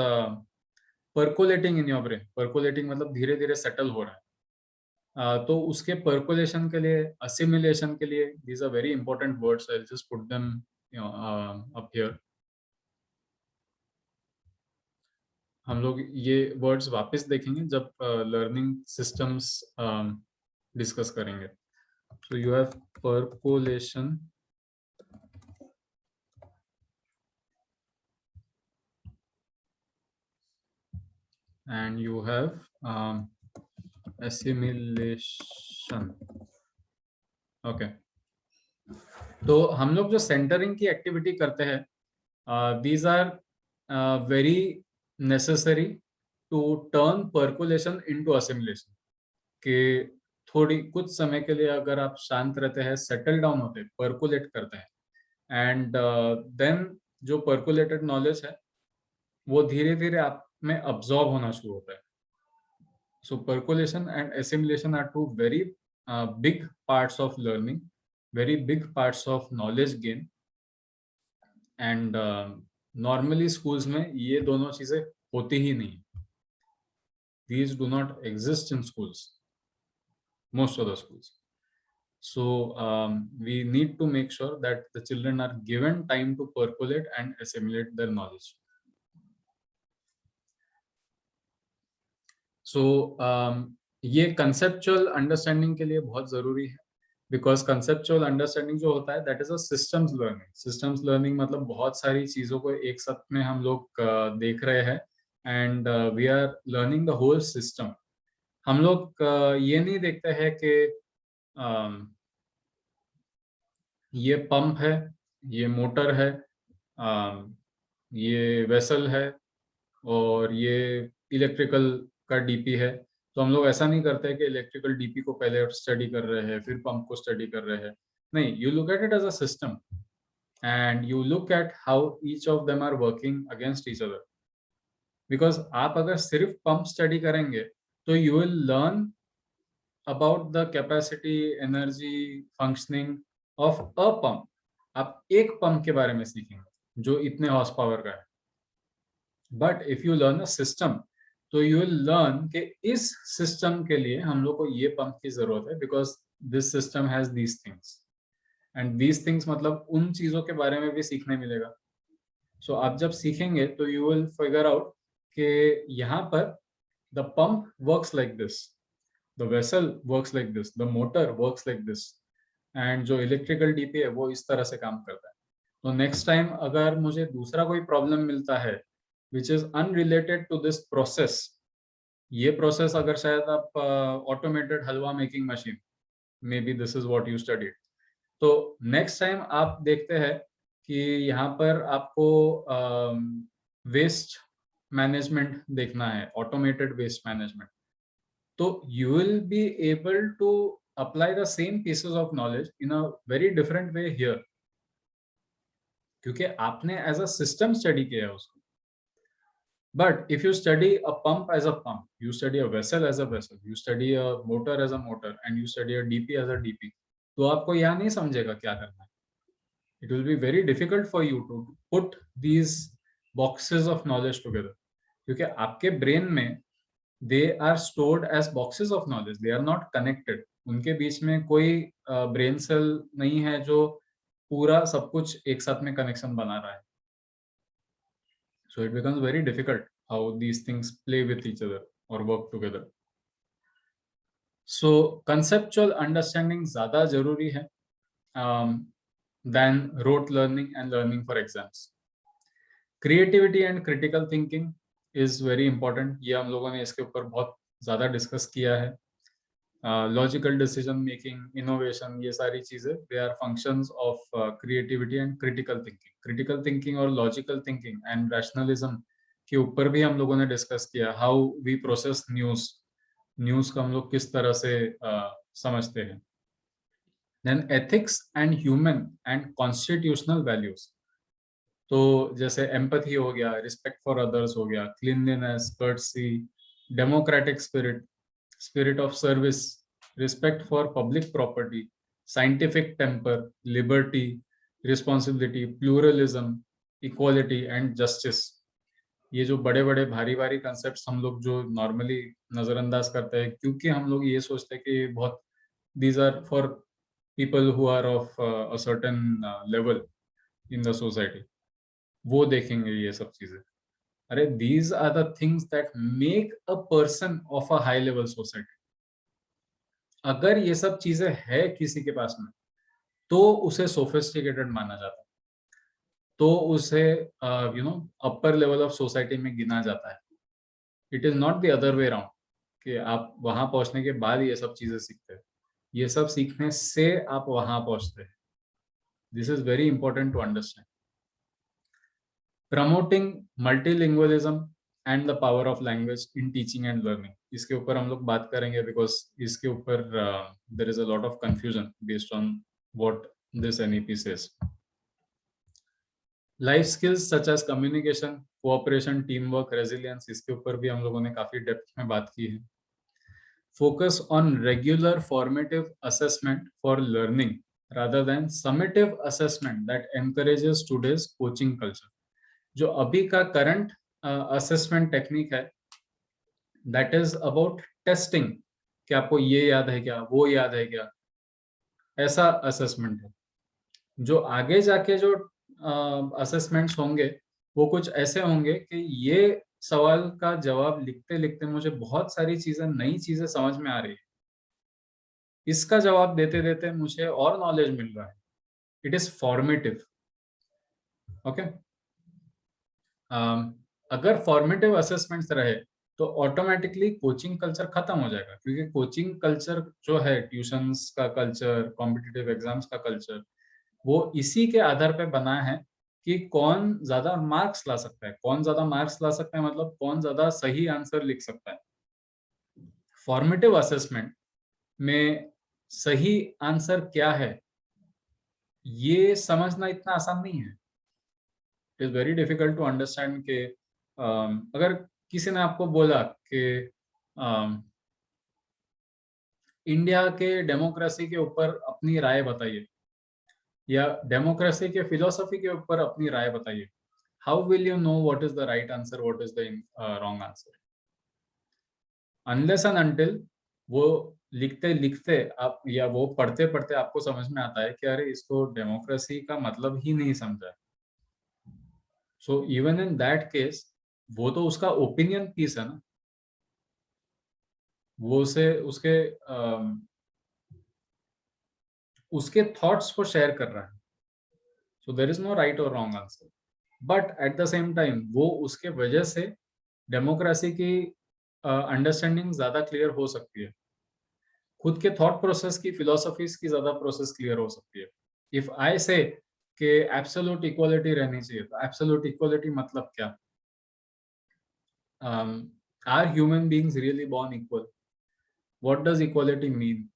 percolating in your brain. Percolating मतलब धीरे धीरे सेटल हो रहा है। तो उसके परकोलेशन के लिए, असिमिलेशन के लिए, these are very important words, I will just put them up here. हम लोग ये वर्ड्स वापस देखेंगे जब लर्निंग सिस्टम्स डिस्कस करेंगे। So you have percolation, and you have assimilation. Okay, तो हम लोग जो सेंटरिंग की एक्टिविटी करते हैं, these are very necessary to turn percolation into assimilation. कि थोड़ी कुछ समय के लिए अगर आप शांत रहते हैं, सेटल डाउन होते हैं, पर्कुलेट करते हैं, एंड देन जो पर्कुलेटेड नॉलेज है वो धीरे धीरे आप में अब्सॉर्ब होना शुरू होता है। So percolation and assimilation are two very big parts of learning, very big parts of knowledge gain. And normally schools में ये दोनों चीजें होती ही नहीं. These do not exist in schools, most of the schools. So we need to make sure that the children are given time to percolate and assimilate their knowledge. So ये कंसेप्चुअल अंडरस्टैंडिंग के लिए बहुत जरूरी है, बिकॉज कंसेप्चुअल अंडरस्टैंडिंग जो होता है that is a systems learning. Systems learning मतलब बहुत सारी चीजों को एक साथ में हम लोग देख रहे हैं, and we are learning the whole system. हम लोग ये नहीं देखते हैं कि ये पंप है, ये मोटर है, ये वेसल है, और ये इलेक्ट्रिकल का डीपी है. तो हम लोग ऐसा नहीं करते कि इलेक्ट्रिकल डीपी को पहले स्टडी कर रहे हैं फिर पंप को स्टडी कर रहे हैं. नहीं, you look at it as a system and you look at how each of them are working against each other. Because आप अगर सिर्फ पंप स्टडी करेंगे तो you will learn about the capacity, energy, functioning of a pump. आप एक पंप के बारे में सीखेंगे जो इतने हॉर्स पावर का है. But if you learn a system तो यू विल लर्न कि इस सिस्टम के लिए हम लोग को ये पंप की जरूरत है, because this system has these things. And these things मतलब उन चीजों के बारे में भी सीखने मिलेगा. सो आप जब सीखेंगे तो यू विल फिगर आउट कि यहाँ पर the pump works like this, the vessel works like this, the motor works like this, and जो इलेक्ट्रिकल डीपी है वो इस तरह से काम करता है. तो नेक्स्ट टाइम अगर मुझे दूसरा कोई प्रॉब्लम मिलता है which is unrelated to this process, ये प्रोसेस अगर शायद आप automated halwa making machine, may be this is what you studied, तो नेक्स्ट टाइम आप देखते हैं कि यहाँ पर आपको वेस्ट मैनेजमेंट देखना है, ऑटोमेटेड वेस्ट मैनेजमेंट, तो you will be able to apply the same pieces of knowledge in a very different way here, क्योंकि आपने एज अ सिस्टम स्टडी किया है उसको. But if you study a pump as a pump, you study a vessel as a vessel, you study a motor as a motor, and you study a DP as a DP, तो आपको यहाँ नहीं समझेगा क्या करना है. It will be very difficult for you to put these boxes of knowledge together, क्योंकि आपके ब्रेन में they are stored as boxes of knowledge, they are not connected. उनके बीच में कोई ब्रेन सेल नहीं है जो पूरा सब कुछ एक साथ में कनेक्शन बना रहा है. So it becomes very difficult how these things play with each other or work together. So conceptual understanding ज़्यादा जरूरी है than rote learning and learning for exams. Creativity and critical thinking is very important. ये हम लोगों ने इसके ऊपर बहुत ज़्यादा डिस्कस किया है. Logical decision making, innovation, ये सारी चीजें they are functions of creativity and critical thinking. Critical thinking और logical thinking and rationalism के ऊपर भी हम लोगों ने डिस्कस किया. How we process news को हम लोग किस तरह से समझते हैं. Then ethics and human and constitutional values. तो जैसे empathy हो गया, respect for others हो गया, cleanliness, courtesy, democratic spirit of service, respect for public property, scientific temper, liberty, responsibility, pluralism, equality and justice. ये जो बड़े बड़े भारी भारी कंसेप्ट्स हम लोग जो नॉर्मली नजरअंदाज करते हैं, क्योंकि हम लोग ये सोचते हैं कि बहुत these are for people who are of a certain level in the society, वो देखेंगे ये सब चीजें. अरे these are the things that make a person of a high level society. अगर ये सब चीजें है किसी के पास में तो उसे सोफिस्टिकेटेड माना जाता है, तो उसे अपर लेवल ऑफ सोसाइटी में गिना जाता है. It is not the other way around कि आप वहां पहुंचने के बाद ये सब चीजें सीखते हैं. ये सब सीखने से आप वहां पहुंचते हैं. This is very important to understand. Promoting multilingualism and the power of language in teaching and learning. इसके ऊपर हम लोग बात करेंगे बिकॉज इसके ऊपर there is a lot of confusion based on what this NEP says. Life skills such as communication, cooperation, team work, resilience, इसके ऊपर भी हम लोगों ने काफी डेप्थ में बात की है. Focus on regular formative assessment for learning rather than summative assessment that encourages today's coaching culture. जो अभी का करंट असेसमेंट टेक्निक है, दैट इज अबाउट टेस्टिंग कि आपको ये याद है क्या, वो याद है क्या, ऐसा असेसमेंट है. जो आगे जाके जो असेसमेंट्स होंगे वो कुछ ऐसे होंगे कि ये सवाल का जवाब लिखते लिखते मुझे बहुत सारी चीजें, नई चीजें समझ में आ रही है, इसका जवाब देते देते मुझे और नॉलेज मिल रहा है. It is formative. ओके. अगर फॉर्मेटिव असेसमेंट्स रहे तो ऑटोमेटिकली कोचिंग कल्चर खत्म हो जाएगा, क्योंकि कोचिंग कल्चर जो है, ट्यूशंस का कल्चर, कॉम्पिटिटिव एग्जाम्स का कल्चर, वो इसी के आधार पे बना है कि कौन ज्यादा मार्क्स ला सकता है. कौन ज्यादा मार्क्स ला सकता है मतलब कौन ज्यादा सही आंसर लिख सकता है. फॉर्मेटिव असेसमेंट में सही आंसर क्या है ये समझना इतना आसान नहीं है. It is very difficult to understand के अगर किसी ने आपको बोला कि इंडिया के डेमोक्रेसी के ऊपर अपनी राय बताइए, या डेमोक्रेसी के फिलोसफी के ऊपर अपनी राय बताइए, how will you know what is the right answer, what is the wrong answer? Unless and until वो लिखते लिखते आप या वो पढ़ते पढ़ते आपको समझ में आता है कि अरे इसको डेमोक्रेसी का मतलब ही नहीं समझा. So even in that case वो तो उसका ओपिनियन पीस है ना, वो से उसके थॉट्स को शेयर कर रहा है. So there is no right और wrong answer, but at the same time वो उसके वजह से डेमोक्रेसी की अंडरस्टैंडिंग ज्यादा क्लियर हो सकती है, खुद के थॉट प्रोसेस की, फिलोसफीज की ज्यादा प्रोसेस क्लियर हो सकती है. इफ आई से कि एब्सोल्यूट इक्वालिटी रहनी चाहिए, तो एब्सोल्यूट इक्वालिटी मतलब क्या? Are human beings really born equal? What does equality mean?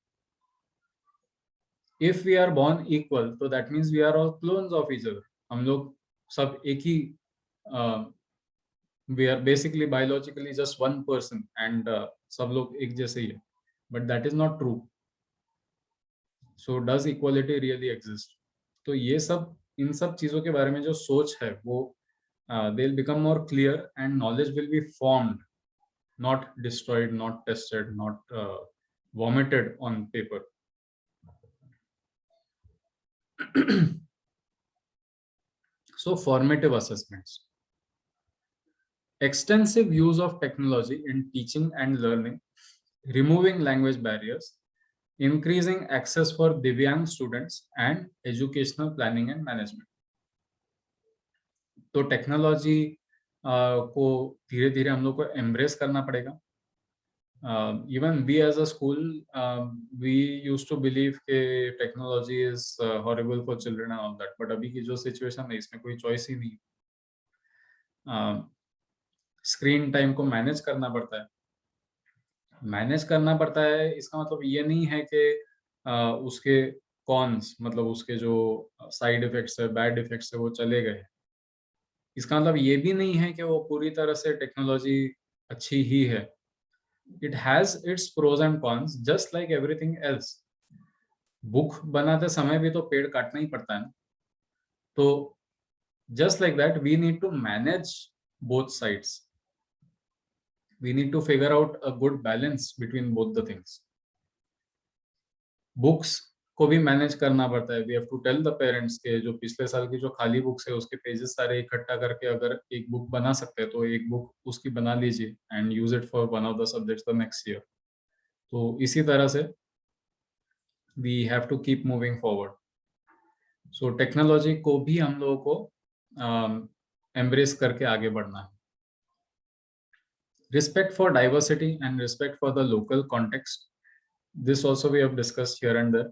If we are born equal तो that means we are all clones of each other. हम लोग सब एक ही, we are basically biologically just one person and सब लोग एक जैसे ही है, but that is not true. So does equality really exist? तो ये सब, इन सब चीजों के बारे में जो सोच है वो they will become more clear and knowledge will be formed, not destroyed, not tested, not vomited on paper. So formative assessments. Extensive use of technology in teaching and learning, removing language barriers, increasing access for Divyang students, and educational planning and management. तो टेक्नोलॉजी को धीरे धीरे हम लोग को एम्ब्रेस करना पड़ेगा. Even we as a school we used to believe कि technology is horrible for children and all that, but अभी की जो सिचुएशन है इसमें कोई चॉइस ही नहीं. स्क्रीन टाइम को मैनेज करना पड़ता है. मैनेज करना पड़ता है इसका मतलब ये नहीं है कि उसके कॉन्स, मतलब उसके जो साइड इफेक्ट्स है, बैड इफेक्ट्स है, वो चले गए. इसका मतलब ये भी नहीं है कि वो पूरी तरह से टेक्नोलॉजी अच्छी ही है. It has its pros and cons just like everything else. Book बनाते समय भी तो पेड़ काटना ही पड़ता है ना. तो just like that we need to manage both sides. We need to figure out a good balance between both the things. Books को भी मैनेज करना पड़ता है. We have to tell the parents के जो पिछले साल की जो खाली बुक्स है उसके पेजेस सारे इकट्ठा करके अगर एक बुक बना सकते हैं तो एक बुक उसकी बना लीजिए and use it for one of the subjects the next year. तो इसी तरह से we have to keep moving forward. So technology को भी हम लोगों को एम्ब्रेस करके आगे बढ़ना है. Respect for diversity and respect for the local context. this also we have discussed here and there.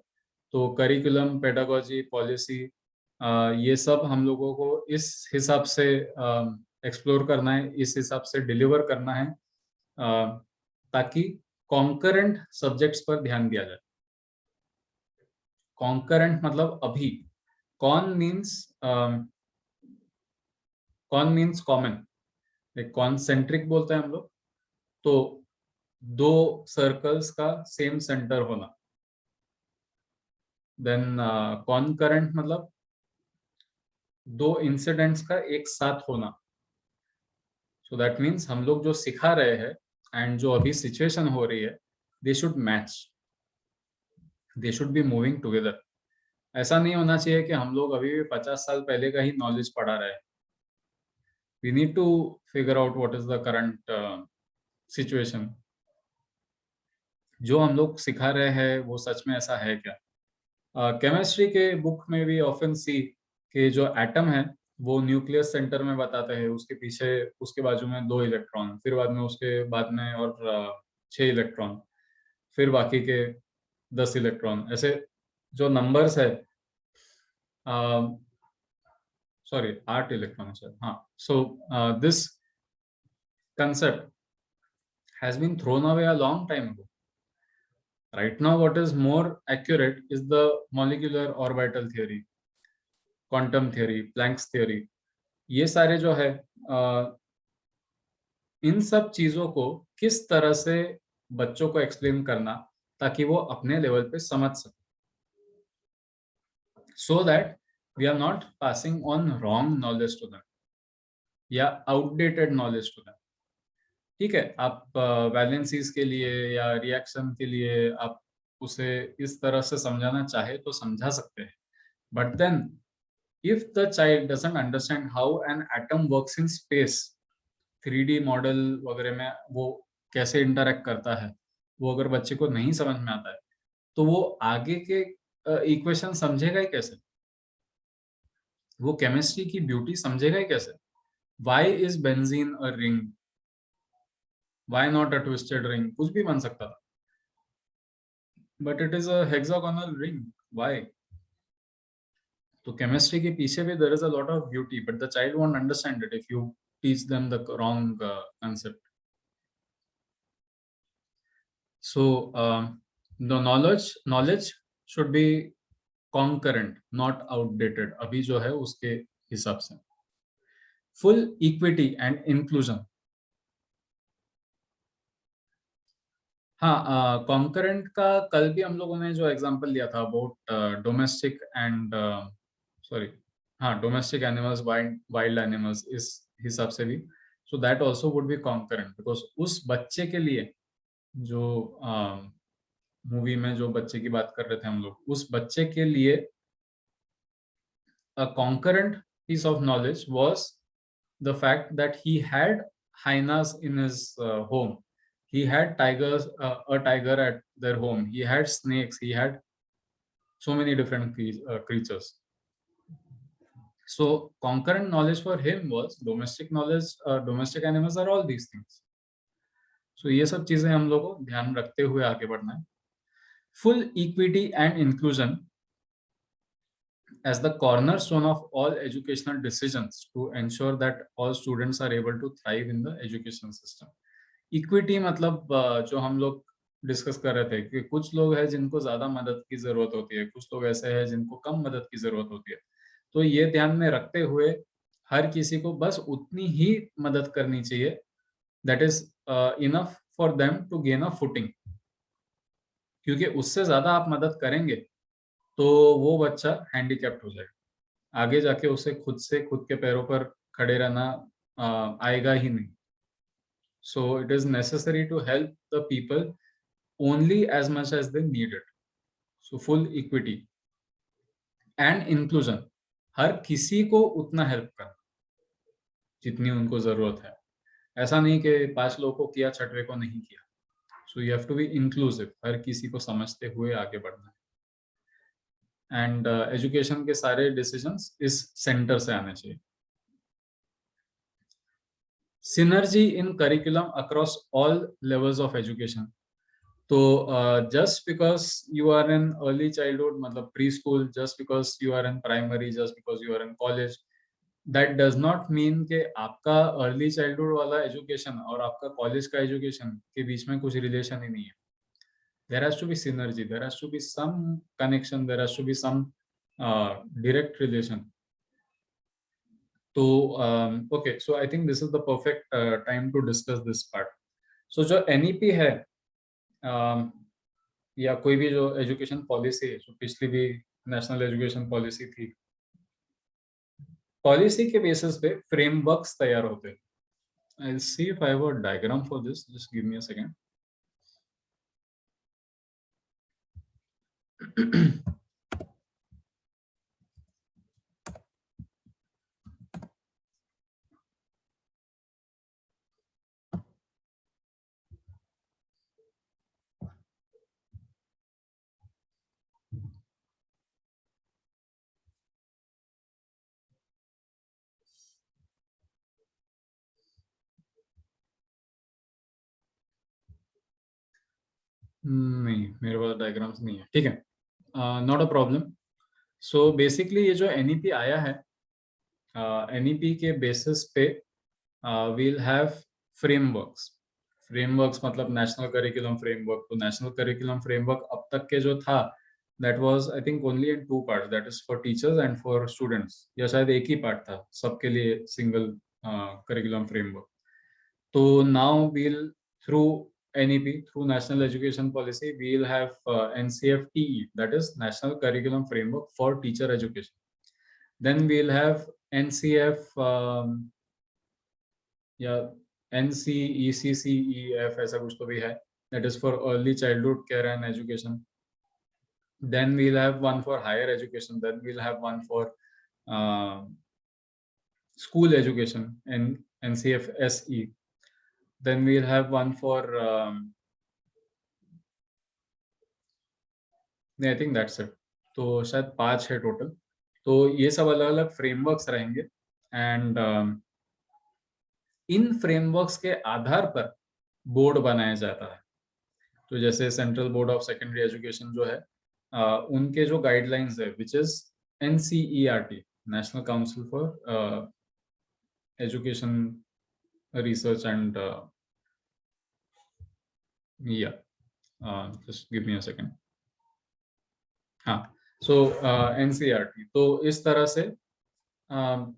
तो करिकुलम, पेडागोजी, पॉलिसी, ये सब हम लोगों को इस हिसाब से एक्सप्लोर करना है, इस हिसाब से डिलीवर करना है, ताकि कॉन्करेंट सब्जेक्ट्स पर ध्यान दिया जाए. कॉन्करेंट मतलब अभी. Cone means common. कॉन्सेंट्रिक बोलते हैं हम लोग. तो 2 सर्कल्स का सेम सेंटर होना. देन कॉन्करेंट मतलब 2 इंसिडेंट्स का एक साथ होना. सो दैट मीन्स हम लोग जो सिखा रहे हैं एंड जो अभी सिचुएशन हो रही है, they should match, they should be moving together. ऐसा नहीं होना चाहिए कि हम लोग अभी भी 50 साल पहले का ही नॉलेज पढ़ा रहे हैं. We need to figure out what is the current situation. जो हम लोग सिखा रहे हैं वो सच में ऐसा है क्या? केमिस्ट्री के बुक में भी ऑफन सी कि जो एटम है वो न्यूक्लियस सेंटर में बताते हैं, उसके पीछे उसके बाजू में 2 इलेक्ट्रॉन, फिर बाद में उसके बाद में और 6 इलेक्ट्रॉन, फिर बाकी के 10 इलेक्ट्रॉन. ऐसे जो नंबर्स है, सॉरी 8 इलेक्ट्रॉन है. हाँ. So this concept has been thrown away a long time ago. Right now what is more accurate is the molecular orbital theory, quantum theory, Planck's theory. ये सारे जो है इन सब चीजों को किस तरह से बच्चों को एक्सप्लेन करना ताकि वो अपने लेवल पे समझ सके, so that we are not passing on wrong knowledge to them या outdated knowledge to them. ठीक है, आप वैलेंसीज के लिए या रिएक्शन के लिए आप उसे इस तरह से समझाना चाहे तो समझा सकते हैं, but then if the child doesn't understand how an atom works in space, 3D model वगैरह में वो कैसे इंटरेक्ट करता है, वो अगर बच्चे को नहीं समझ में आता है तो वो आगे के इक्वेशन समझेगा ही कैसे? वो केमिस्ट्री की ब्यूटी समझेगा ही कैसे? Why is benzene a ring? Why not a twisted ring? कुछ भी बन सकता था, but it is a hexagonal ring. Why? तो केमिस्ट्री के पीछे भी there is a lot of beauty, but the child won't understand it if you teach them the wrong concept. So the knowledge should be concurrent, not outdated. अभी जो है उसके हिसाब से. Full equity and inclusion. हाँ, कॉन्करेंट का कल भी हम लोगों ने जो एग्जांपल लिया था about domestic and domestic animals, wild animals, इस हिसाब से भी, so that also would be concurrent, because उस बच्चे के लिए जो मूवी में जो बच्चे की बात कर रहे थे हम लोग, उस बच्चे के लिए a concurrent piece of knowledge was the fact that he had hyenas in his home. He had tigers, a tiger at their home. He had snakes. He had so many different creatures. So concurrent knowledge for him was domestic knowledge. Domestic animals are all these things. So ये सब चीजें हम लोग को ध्यान रखते हुए आगे बढ़ना है. Full equity and inclusion as the cornerstone of all educational decisions to ensure that all students are able to thrive in the education system. Equity मतलब जो हम लोग डिस्कस कर रहे थे कि कुछ लोग हैं जिनको ज्यादा मदद की जरूरत होती है, कुछ लोग ऐसे हैं जिनको कम मदद की जरूरत होती है. तो ये ध्यान में रखते हुए हर किसी को बस उतनी ही मदद करनी चाहिए, that is enough for them to gain a footing. क्योंकि उससे ज्यादा आप मदद करेंगे तो वो बच्चा हैंडीकैप्ड हो जाएगा, आगे जाके उसे खुद के पैरों पर खड़े रहना आएगा ही नहीं. So it is necessary to help the people only as much as they need it. So full equity and inclusion. हर किसी को उतना हेल्प करना जितनी उनको जरूरत है. ऐसा नहीं कि 5 लोगों को किया, 6वें को नहीं किया. So you have to be inclusive. हर किसी को समझते हुए आगे बढ़ना है. एंड एजुकेशन के सारे डिसीजंस इस सेंटर से आने चाहिए. Synergy in curriculum across all levels of education. तो just because you are in early childhood, मतलब preschool, just because you are in primary, just because you are in college, that does not mean कि आपका early childhood वाला education और आपका college का education के बीच में कुछ relation ही नहीं है. There has to be synergy, there has to be some connection, there has to be some direct relation. So okay, so I think this is the perfect time to discuss this part. So जो NEP है या कोई भी जो एजुकेशन पॉलिसी है, जो पिछली भी नेशनल एजुकेशन पॉलिसी थी, पॉलिसी के बेसिस पे फ्रेमवर्क्स तैयार होते हैं. I'll see if I have a diagram for this. Just give me a second. नहीं, मेरे पास डायग्राम्स नहीं है. ठीक है, not a problem. So basically ये जो NEP आया है, NEP के बेसिस पे we'll have frameworks. फ्रेमवर्क्स मतलब नेशनल करिकुलम फ्रेमवर्क. तो नेशनल करिकुलम फ्रेमवर्क अब तक के जो था, that was I think only in 2 parts, that is for teachers and for students, या शायद एक ही पार्ट था सबके लिए सिंगल करिकुलम फ्रेमवर्क. तो now we'll through NEP, through National Education Policy, we'll have NCFTE, that is National Curriculum Framework for Teacher Education. Then we'll have NCF या NCECCEF ऐसा कुछ तो भी है, that is for Early Childhood Care and Education. Then we'll have one for higher education. Then we'll have one for school education and NCFSE. Then we'll have one for I think that's it. तो शायद 5 है टोटल. तो ये सब अलग अलग फ्रेमवर्क्स रहेंगे एंड इन फ्रेमवर्क्स के आधार पर बोर्ड बनाया जाता है. तो जैसे central board of secondary education जो है, उनके जो गाइडलाइंस है, which is NCERT, national council for education research and just give me a second. हाँ, so NCERT. तो इस तरह से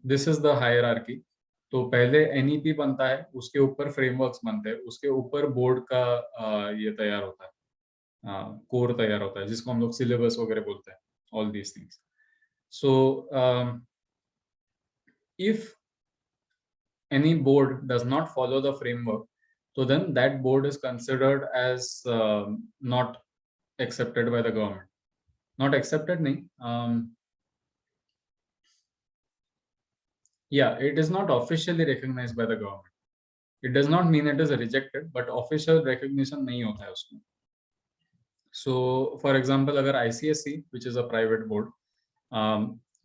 this is the hierarchy. तो पहले NEP बनता है, उसके ऊपर फ्रेमवर्क्स बनते हैं, उसके ऊपर बोर्ड का ये तैयार होता है, कोर तैयार होता है, जिसको हम लोग सिलेबस वगैरह बोलते हैं, all these things. So if any board does not follow the framework, so then that board is considered as not accepted by the government. Not accepted nahi, yeah, it is not officially recognized by the government. It does not mean it is rejected, but official recognition nahi hota hai usme. So for example, अगर ICSE, which is a private board,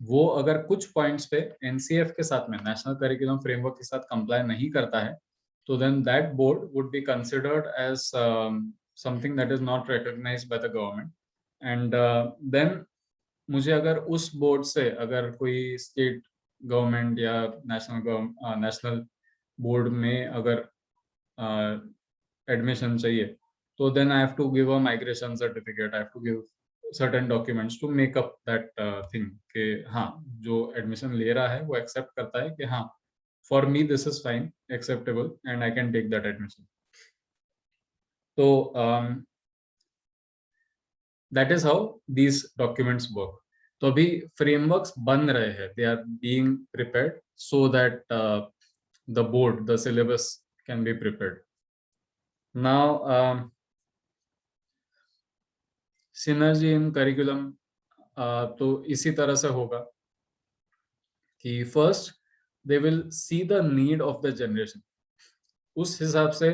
वो अगर कुछ पॉइंट्स पे NCF के साथ में, नेशनल करिकुलम फ्रेमवर्क के साथ कंप्लाई नहीं करता है, तो then that board would be considered as something that is not recognized by the government. And then मुझे अगर उस बोर्ड से अगर कोई स्टेट गवर्नमेंट या नेशनल बोर्ड में अगर एडमिशन चाहिए, तो then I have to give a migration certificate, I have to give certain documents to make up that thing कि हाँ, जो एडमिशन ले रहा है वो एक्सेप्ट करता है कि हाँ, for me this is fine, acceptable and I can take that admission. तो that is how these documents work. तो अभी frameworks बन रहे हैं, they are being prepared so that the board, the syllabus can be prepared. Now synergy in curriculum, तो इसी तरह से होगा कि first they will see the need of the generation. उस हिसाब से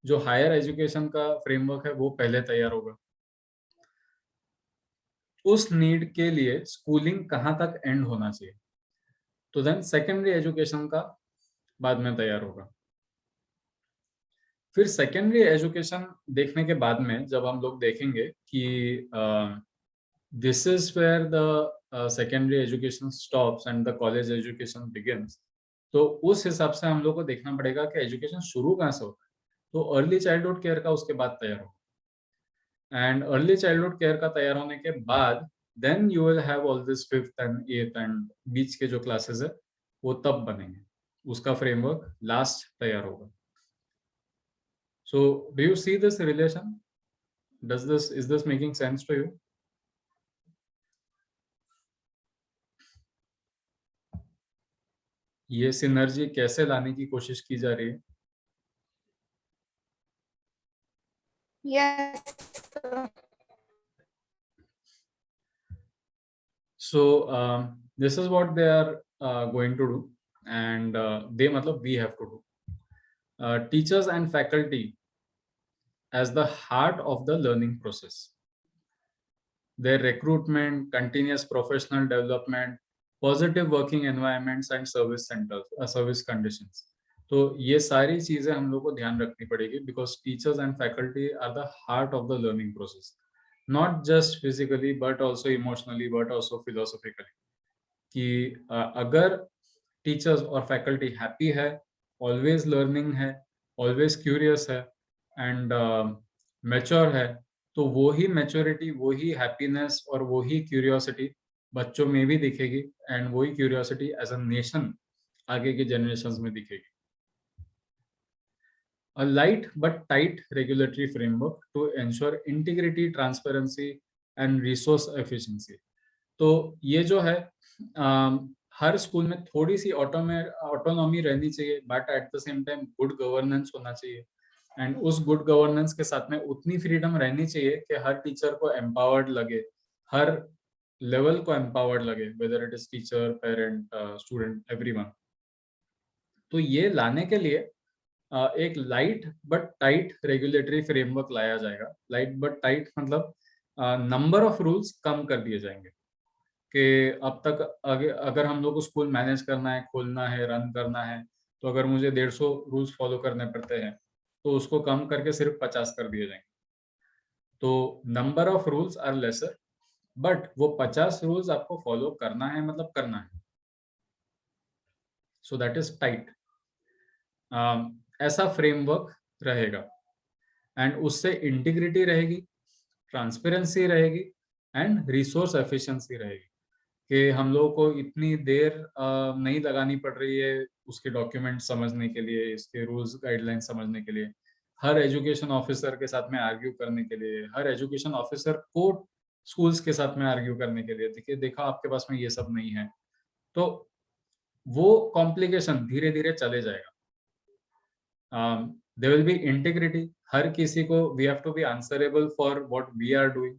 जो हायर एजुकेशन का फ्रेमवर्क है वो पहले तैयार होगा. उस नीड के लिए स्कूलिंग कहाँ तक एंड होना चाहिए, तो देन सेकेंडरी एजुकेशन का बाद में तैयार होगा. फिर सेकेंडरी एजुकेशन देखने के बाद में जब हम लोग देखेंगे कि this is where the secondary education stops and the college education begins, तो उस हिसाब से हम लोग को देखना पड़ेगा कि एजुकेशन शुरू कहाँ से होता है। तो अर्ली चाइल्डहुड केयर का उसके बाद तैयार होगा, एंड अर्ली चाइल्डहुड केयर का तैयार होने के बाद then you will have all this 5th and 8th and बीच के जो क्लासेस है वो तब बनेंगे, उसका फ्रेमवर्क लास्ट तैयार होगा। So do you see this relation? Is this making sense to you? ये सिनर्जी कैसे लाने की कोशिश की जा रही है? Yes. So this is what they are going to do, and they matlab we have to do. Teachers and faculty as the heart of the learning process. Their recruitment, continuous professional development, positive working environments and service centres, service conditions, तो ये सारी चीजें हम लोग को ध्यान रखनी पड़ेगी, because teachers and faculty are the heart of the learning process, not just physically but also emotionally but also philosophically. कि अगर टीचर्स और फैकल्टी हैप्पी है, ऑलवेज लर्निंग है, ऑलवेज क्यूरियस है एंड मैच्योर है, तो वो ही मैच्योरिटी, वो ही हैप्पीनेस और वो ही क्यूरियोसिटी बच्चों में भी दिखेगी, एंड वही क्यूरियोसिटी एज अ नेशन आगे के जनरेशंस में दिखेगी। A light but tight regulatory framework to ensure integrity, transparency and resource efficiency. तो ये जो है हर स्कूल में थोड़ी सी ऑटोनॉमी रहनी चाहिए, but at the same time good governance होना चाहिए, एंड उस गुड गवर्नेंस के साथ में उतनी फ्रीडम रहनी चाहिए कि हर टीचर को एम्पावर्ड लगे, हर लेवल को एम्पावर्ड लगे, whether it is teacher, parent, student, everyone. तो ये लाने के लिए एक light but tight regulatory framework लाया जाएगा। लाइट बट टाइट मतलब नंबर ऑफ रूल्स कम कर दिए जाएंगे, कि अब तक अगर हम लोग को स्कूल मैनेज करना है, खोलना है, रन करना है, तो अगर मुझे 150 रूल्स फॉलो करने पड़ते हैं, तो उसको कम करके सिर्फ 50 कर दिए जाएंगे। तो number of rules are lesser, but वो 50 रूल्स आपको फॉलो करना है, मतलब करना है। सो दैट इज टाइट। ऐसा फ्रेमवर्क रहेगा, एंड उससे इंटीग्रिटी रहेगी, ट्रांसपेरेंसी रहेगी एंड रिसोर्स एफिशिएंसी रहेगी, कि हम लोगों को इतनी देर नहीं लगानी पड़ रही है उसके डॉक्यूमेंट समझने के लिए, इसके रूल्स गाइडलाइन समझने के लिए, हर एजुकेशन ऑफिसर के साथ में आर्ग्यू करने के लिए, हर एजुकेशन ऑफिसर को स्कूल्स के साथ में आर्ग्यू करने के लिए, देखिए देखा आपके पास में ये सब नहीं है, तो वो कॉम्प्लिकेशन धीरे धीरे चले जाएगा। there will be integrity, हर किसी को we have to be answerable for what we are doing,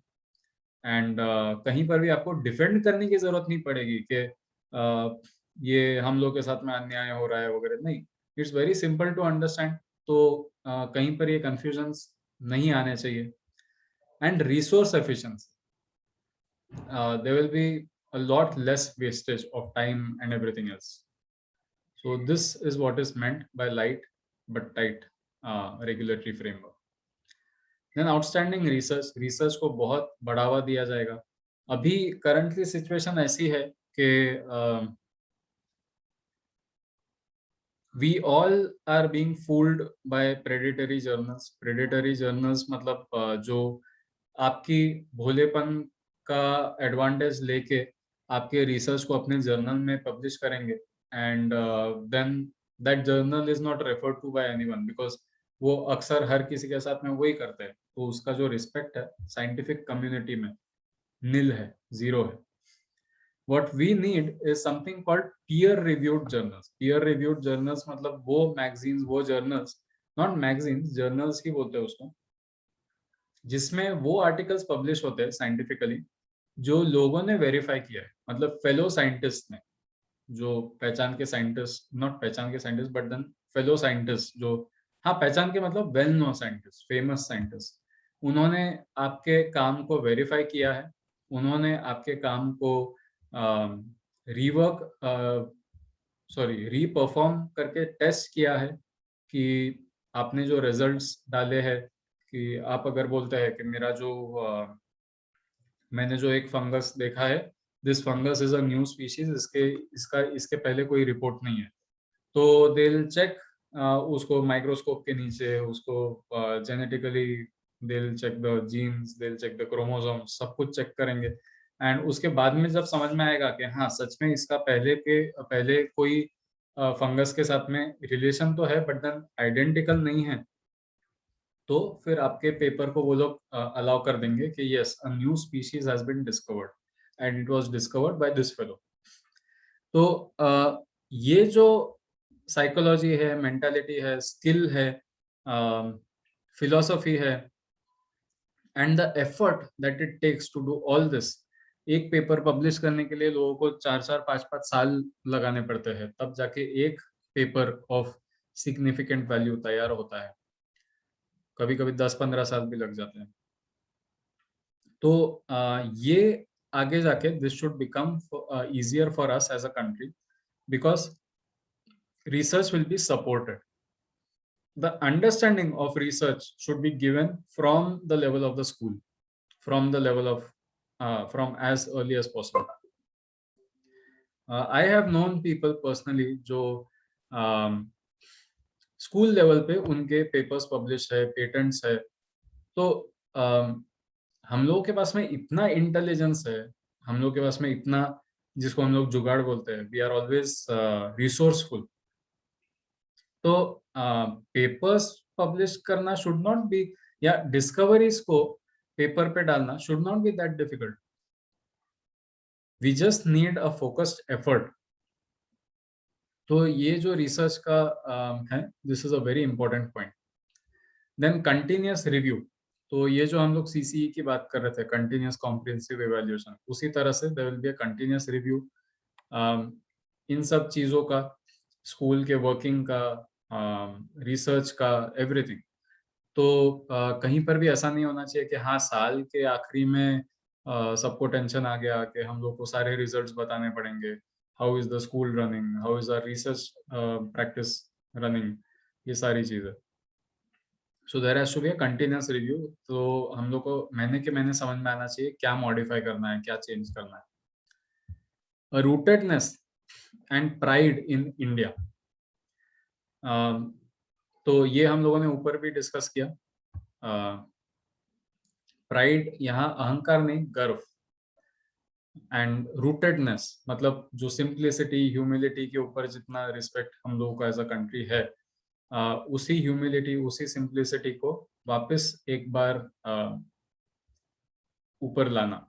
and कहीं पर भी आपको डिफेंड करने की जरूरत नहीं पड़ेगी कि ये हम लोग के साथ में अन्याय हो रहा है वगैरह, नहीं, it's very simple to understand. तो कहीं पर ये कंफ्यूजन्स नहीं आने चाहिए। And resource efficiency, there will be a lot less wastage of time and everything else. So this is what is meant by light but tight regulatory framework. Then outstanding research को बहुत बढ़ावा दिया जाएगा। अभी currently situation ऐसी है कि we all are being fooled by predatory journals. Predatory journals मतलब जो आपकी भोलेपन का एडवांटेज लेके आपके रिसर्च को अपने जर्नल में पब्लिश करेंगे, and then that journal is not referred to by anyone, because वो अक्सर हर किसी के साथ में वही करते हैं, तो उसका जो रिस्पेक्ट है साइंटिफिक कम्युनिटी में नील है, जीरो है। What we need is something called peer-reviewed journals. Peer-reviewed journals मतलब वो magazines, वो journals, not magazines, journals ही बोलते हैं उसको, जिसमें वो आर्टिकल्स पब्लिश होते हैं साइंटिफिकली जो लोगों ने वेरीफाई किया है, मतलब फेलो साइंटिस्ट ने, जो पहचान के साइंटिस्ट, नॉट पहचान के scientist but then fellow scientist, जो हाँ पहचान के मतलब well known scientist, famous scientist, उन्होंने आपके काम को वेरीफाई किया है, उन्होंने आपके काम को रीपरफॉर्म करके टेस्ट किया है कि आपने जो रिजल्ट्स डाले हैं कि आप अगर बोलते हैं कि मेरा जो मैंने जो एक फंगस देखा है, this fungus is a new species, इसके पहले कोई रिपोर्ट नहीं है, तो दे विल चेक उसको माइक्रोस्कोप के नीचे, उसको genetically they will check the genes, they will check the chromosomes, सब कुछ चेक करेंगे। एंड उसके बाद में जब समझ में आएगा कि हाँ सच में इसका पहले कोई फंगस के साथ में रिलेशन तो है बट देन आइडेंटिकल नहीं है, तो फिर आपके पेपर को वो लोग अलाउ कर देंगे कि yes, a new species has been discovered and it was discovered by this fellow. तो ये जो साइकोलॉजी है, मेंटालिटी है, स्किल है, फिलॉसफी है, and the effort that it takes to do all this, एक पेपर पब्लिश करने के लिए लोगों को 4-4, 5-5 साल लगाने पड़ते हैं, तब जाके एक पेपर ऑफ सिग्निफिकेंट वैल्यू तैयार होता है। कभी कभी 10-15 साल भी लग जाते हैं। तो ये आगे जाके this should become easier for us as a country because research will be supported. The understanding of research should be given from the level of the school, from the level of from as early as possible. I have known people personally जो स्कूल लेवल पे उनके पेपर्स पब्लिश है, पेटेंट्स है, तो हम लोगों के पास में इतना इंटेलिजेंस है, हम लोग के पास में इतना, जिसको हम लोग जुगाड़ बोलते हैं, वी आर ऑलवेज रिसोर्सफुल। तो पेपर्स पब्लिश करना शुड नॉट बी, या डिस्कवरीज को पेपर पे डालना should not be that difficult. We just need a focused effort. तो ये जो रिसर्च का है, this is a very important point. Then continuous review, तो ये जो हम लोग सीसीई की बात कर रहे थे, कंटिन्यूअस कॉम्प्रिहेंसिव इवैल्यूएशन, उसी तरह से there will be a continuous review इन सब चीज़ों का, स्कूल के वर्किंग का, रिसर्च का, एवरीथिंग। तो कहीं पर भी ऐसा नहीं होना चाहिए कि हाँ साल के आखिरी में सबको टेंशन आ गया कि हम लोग को सारे रिजल्ट्स बताने पड़ेंगे, how is the school running, how is the research practice running, ये सारी चीज़ें। So there has to be a continuous review. तो हम लोग को महीने के महीने समझ में आना चाहिए क्या मॉडिफाई करना है, क्या चेंज करना है। Rootedness and pride in India, तो ये हम लोगों ने ऊपर भी डिस्कस किया। प्राइड यहाँ अहंकार नहीं, गर्व। एंड रूटेडनेस मतलब जो सिंप्लिसिटी, ह्यूमिलिटी के ऊपर जितना रिस्पेक्ट हम लोगों का एज अ कंट्री है, उसी ह्यूमिलिटी, उसी सिंप्लिसिटी को वापस एक बार ऊपर लाना।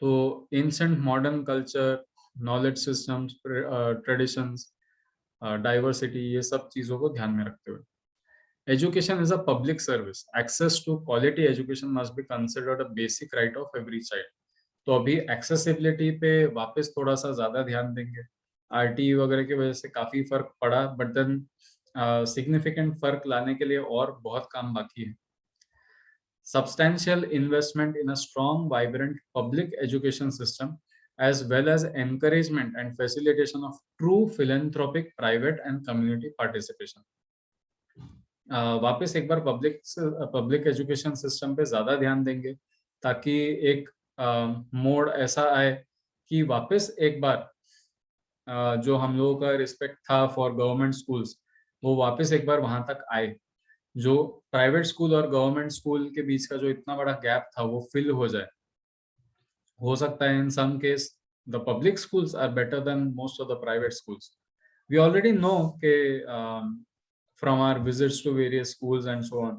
तो ancient modern culture, knowledge systems, traditions, diversity, ये सब चीज़ों को ध्यान में रखते हुए education is a public service. Access to quality education must be considered a basic right of every child. तो अभी accessibility पे वापस थोड़ा सा ज़्यादा ध्यान देंगे। RTE वगैरह की वजह से काफ़ी फर्क पड़ा, but then significant फर्क लाने के लिए और बहुत काम बाकी है। Substantial investment in a strong, vibrant public education system, as well as encouragement and facilitation of true philanthropic, private and community participation. वापस एक बार पब्लिक एजुकेशन सिस्टम पे ज्यादा ध्यान देंगे, ताकि एक मोड़ ऐसा आए कि वापस एक बार जो हम लोगों का रिस्पेक्ट था फॉर गवर्नमेंट स्कूल्स, वो वापस एक बार वहां तक आए। जो प्राइवेट स्कूल और गवर्नमेंट स्कूल के बीच का जो इतना बड़ा गैप था वो फिल हो जाए। हो सकता है in some case the public schools are better than most of the private schools. We already know from our visits to various schools and so on,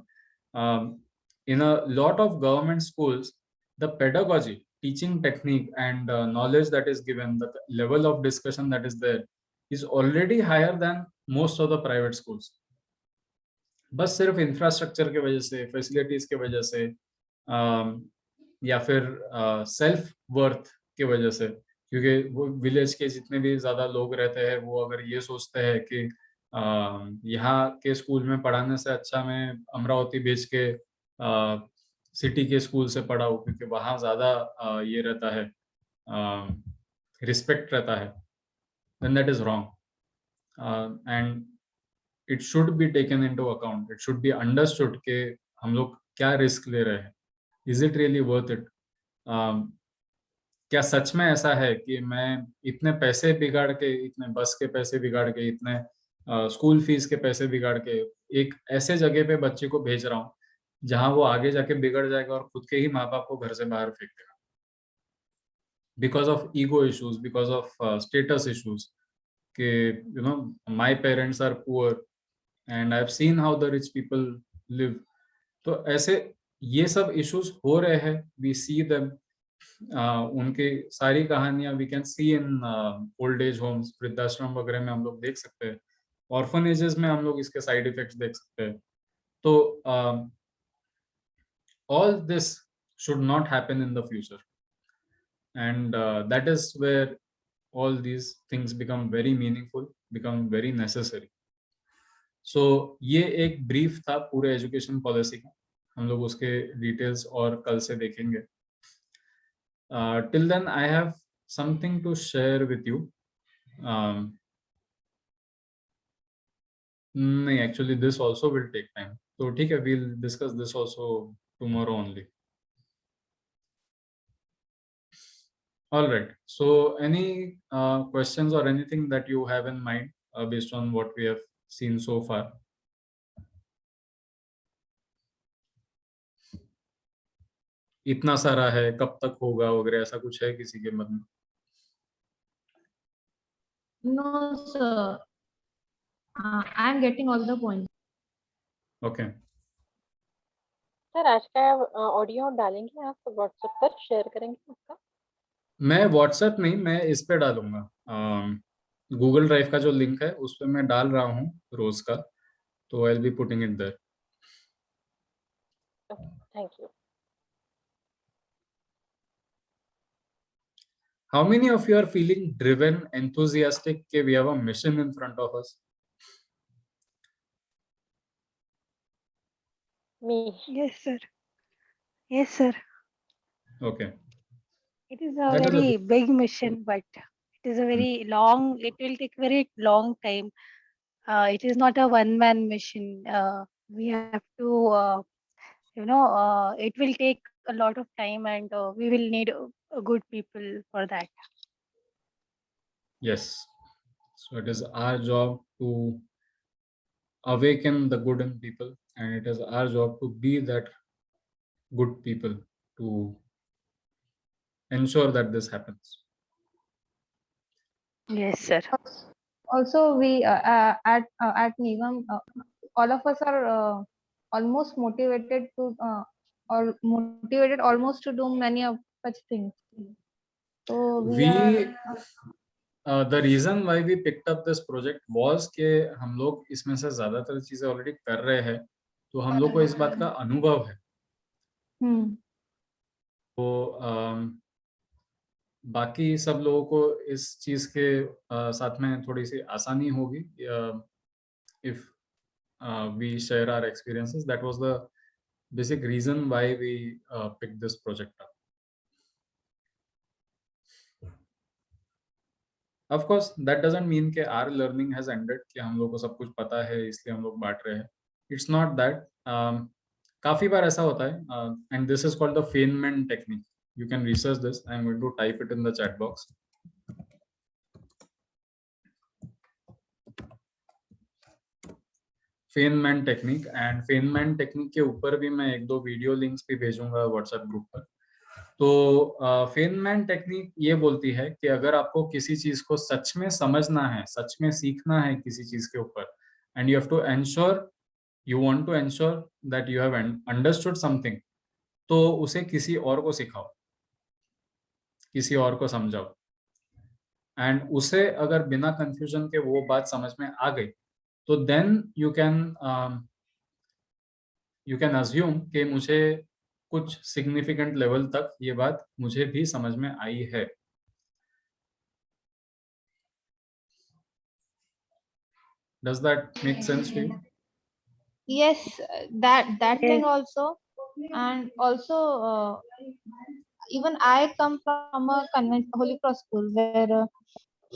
in a lot of government schools, the pedagogy, teaching technique and knowledge that is given, the level of discussion that is there is already higher than most of the private schools. बस सिर्फ इंफ्रास्ट्रक्चर की वजह से, फैसिलिटीज की वजह से, या फिर सेल्फ वर्थ की वजह से, क्योंकि वो विलेज के जितने भी ज्यादा लोग रहते हैं वो अगर ये सोचते हैं कि यहाँ के स्कूल में पढ़ाने से अच्छा मैं अमरावती भेज के सिटी के स्कूल से पढ़ाऊँ, क्योंकि वहाँ ज्यादा ये रहता है, रिस्पेक्ट रहता है, then that is wrong. And it should be taken into account. It should be understood कि हम लोग क्या रिस्क ले रहे हैं. Is it really worth it? क्या सच में ऐसा है कि मैं इतने पैसे बिगाड़ के, इतने बस के पैसे बिगाड़ के, इतने स्कूल फीस के पैसे बिगाड़ के एक ऐसे जगह पे बच्चे को भेज रहा हूँ जहां वो आगे जाके बिगड़ जाएगा और खुद के ही माँ बाप को घर से बाहर फेंक देगा, because of ego issues, because of status issues, कि you know my parents are poor and I have seen how the rich people live. तो ऐसे ये सब इश्यूज हो रहे हैं, वी सी देम. उनकी सारी कहानियां we can see in old age homes, वृद्धाश्रम वगैरह में हम लोग देख सकते हैं. ऑर्फनेजेस में हम लोग इसके साइड इफेक्ट्स देख सकते हैं. तो all this should not happen in the future, and that is where all these things become very meaningful, become very necessary. So ये एक ब्रीफ था पूरे एजुकेशन पॉलिसी का. हम लोग उसके डिटेल्स और कल से देखेंगे. Till then I have something to share with you. नहीं, actually this also will take time. तो ठीक है, we'll discuss this also tomorrow only. All right. So any questions or anything that you have in mind based on what we have seen so far? इतना सारा है, कब तक होगा वगैरह, ऐसा कुछ है किसी के मन में? No, sir. I am getting all the points. Okay. Sir आज का ऑडियो डालेंगे आप व्हाट्सएप पर, शेयर करेंगे उसका? मैं व्हाट्सएप नहीं, मैं इस पे डालूंगा. गूगल ड्राइव का जो लिंक है उस पे मैं डाल रहा हूँ रोज का, तो I will be putting it there. Thank you. How many of you are feeling driven, enthusiastic कि we have a mission in front of us? Me. Yes, sir. Yes, sir. Okay. It is a That is a very big mission, but it is a very long, it will take very long time. It is not a one-man mission. We have to, it will take a lot of time, and we will need good people for that. Yes. So it is our job to awaken the good in people, and it is our job to be that good people to ensure that this happens. Yes, sir. Also, we at Nigam, all of us are almost motivated to or motivated almost to do many of such things. So we are The reason why we picked up this project was कि हम लोग इसमें से ज्यादातर चीजें ऑलरेडी कर रहे हैं, तो हम लोग को इस बात का अनुभव है. तो बाकी सब लोगों को इस चीज के साथ में थोड़ी सी आसानी होगी if we share our experiences. That was the basic reason why we picked this project up. Of course, that doesn't mean कि our learning has ended, कि हम लोग को सब कुछ पता है इसलिए हम लोग बांट रहे हैं. It's not that. काफी बार ऐसा होता है, and this is called the Feynman technique. You can research this. I'm going to type it in the chat box. Feynman technique, and Feynman technique के ऊपर भी मैं एक दो वीडियो लिंक्स भी भेजूंगा व्हाट्सएप ग्रुप पर. तो फेनमैन टेक्निक ये बोलती है कि अगर आपको किसी चीज को सच में समझना है, सच में सीखना है किसी चीज के ऊपर, and you have to ensure, you want to ensure that you have understood something, तो उसे किसी और को सिखाओ, किसी और को समझाओ, एंड उसे अगर बिना कंफ्यूजन के वो बात समझ में आ गई, तो देन यू कैन अज्यूम कि मुझे कुछ सिग्निफिकेंट लेवल तक ये बात मुझे भी समझ में आई है. Does that make sense to you? yes, that thing also, and also even I come from a Holy Cross school, where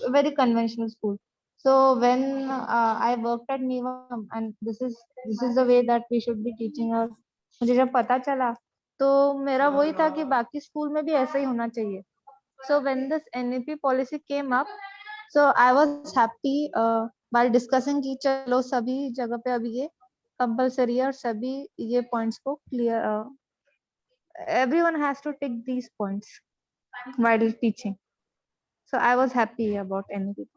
very conventional school. So when I worked at Nivam, and this is the way that we should be teaching us. मुझे जब पता चला तो मेरा वही था कि बाकी स्कूल में भी ऐसा ही होना चाहिए. So when this NEP policy came up, so I was happy while discussing कि चलो सभी जगह पे अभी ये compulsory है और सभी ये points को clear. Everyone has to take these points while teaching. So I was happy about NEP.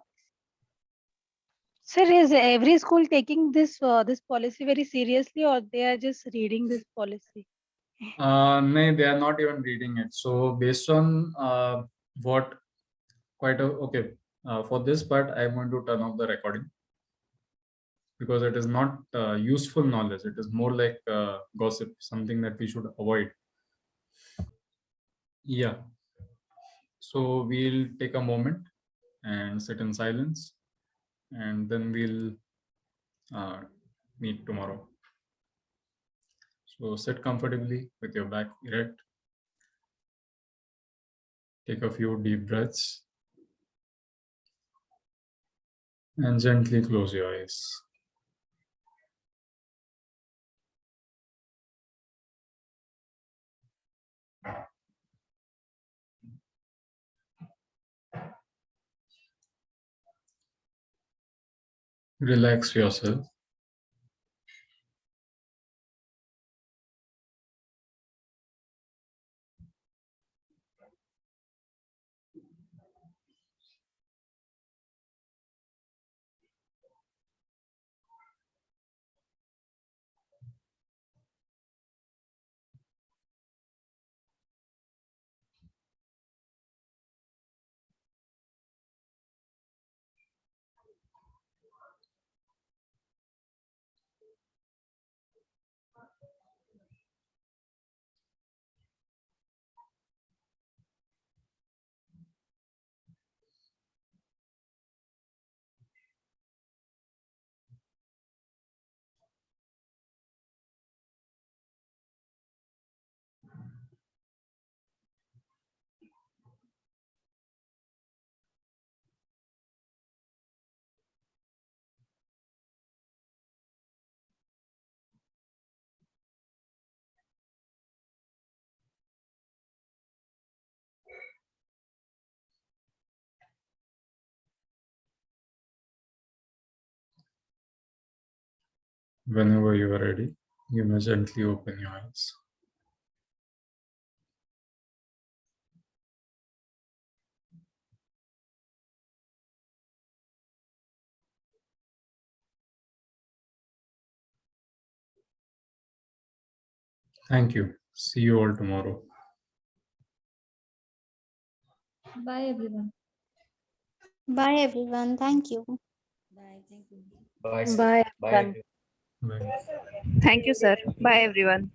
Sir, is every school taking this this policy very seriously, or they are just reading this policy? No, they are not even reading it. So based on what okay, for this part, I'm going to turn off the recording because it is not useful knowledge. It is more like gossip, something that we should avoid. Yeah. So we'll take a moment and sit in silence, and then we'll meet tomorrow. So sit comfortably with your back erect. Take a few deep breaths and gently close your eyes. Relax yourself. Whenever you are ready, you may gently open your eyes. Thank you. See you all tomorrow. Bye everyone. Bye everyone. Thank you. Bye. Thank you. Bye, sir. Bye. Bye. Done. Bye. Thank you, sir. Bye, everyone.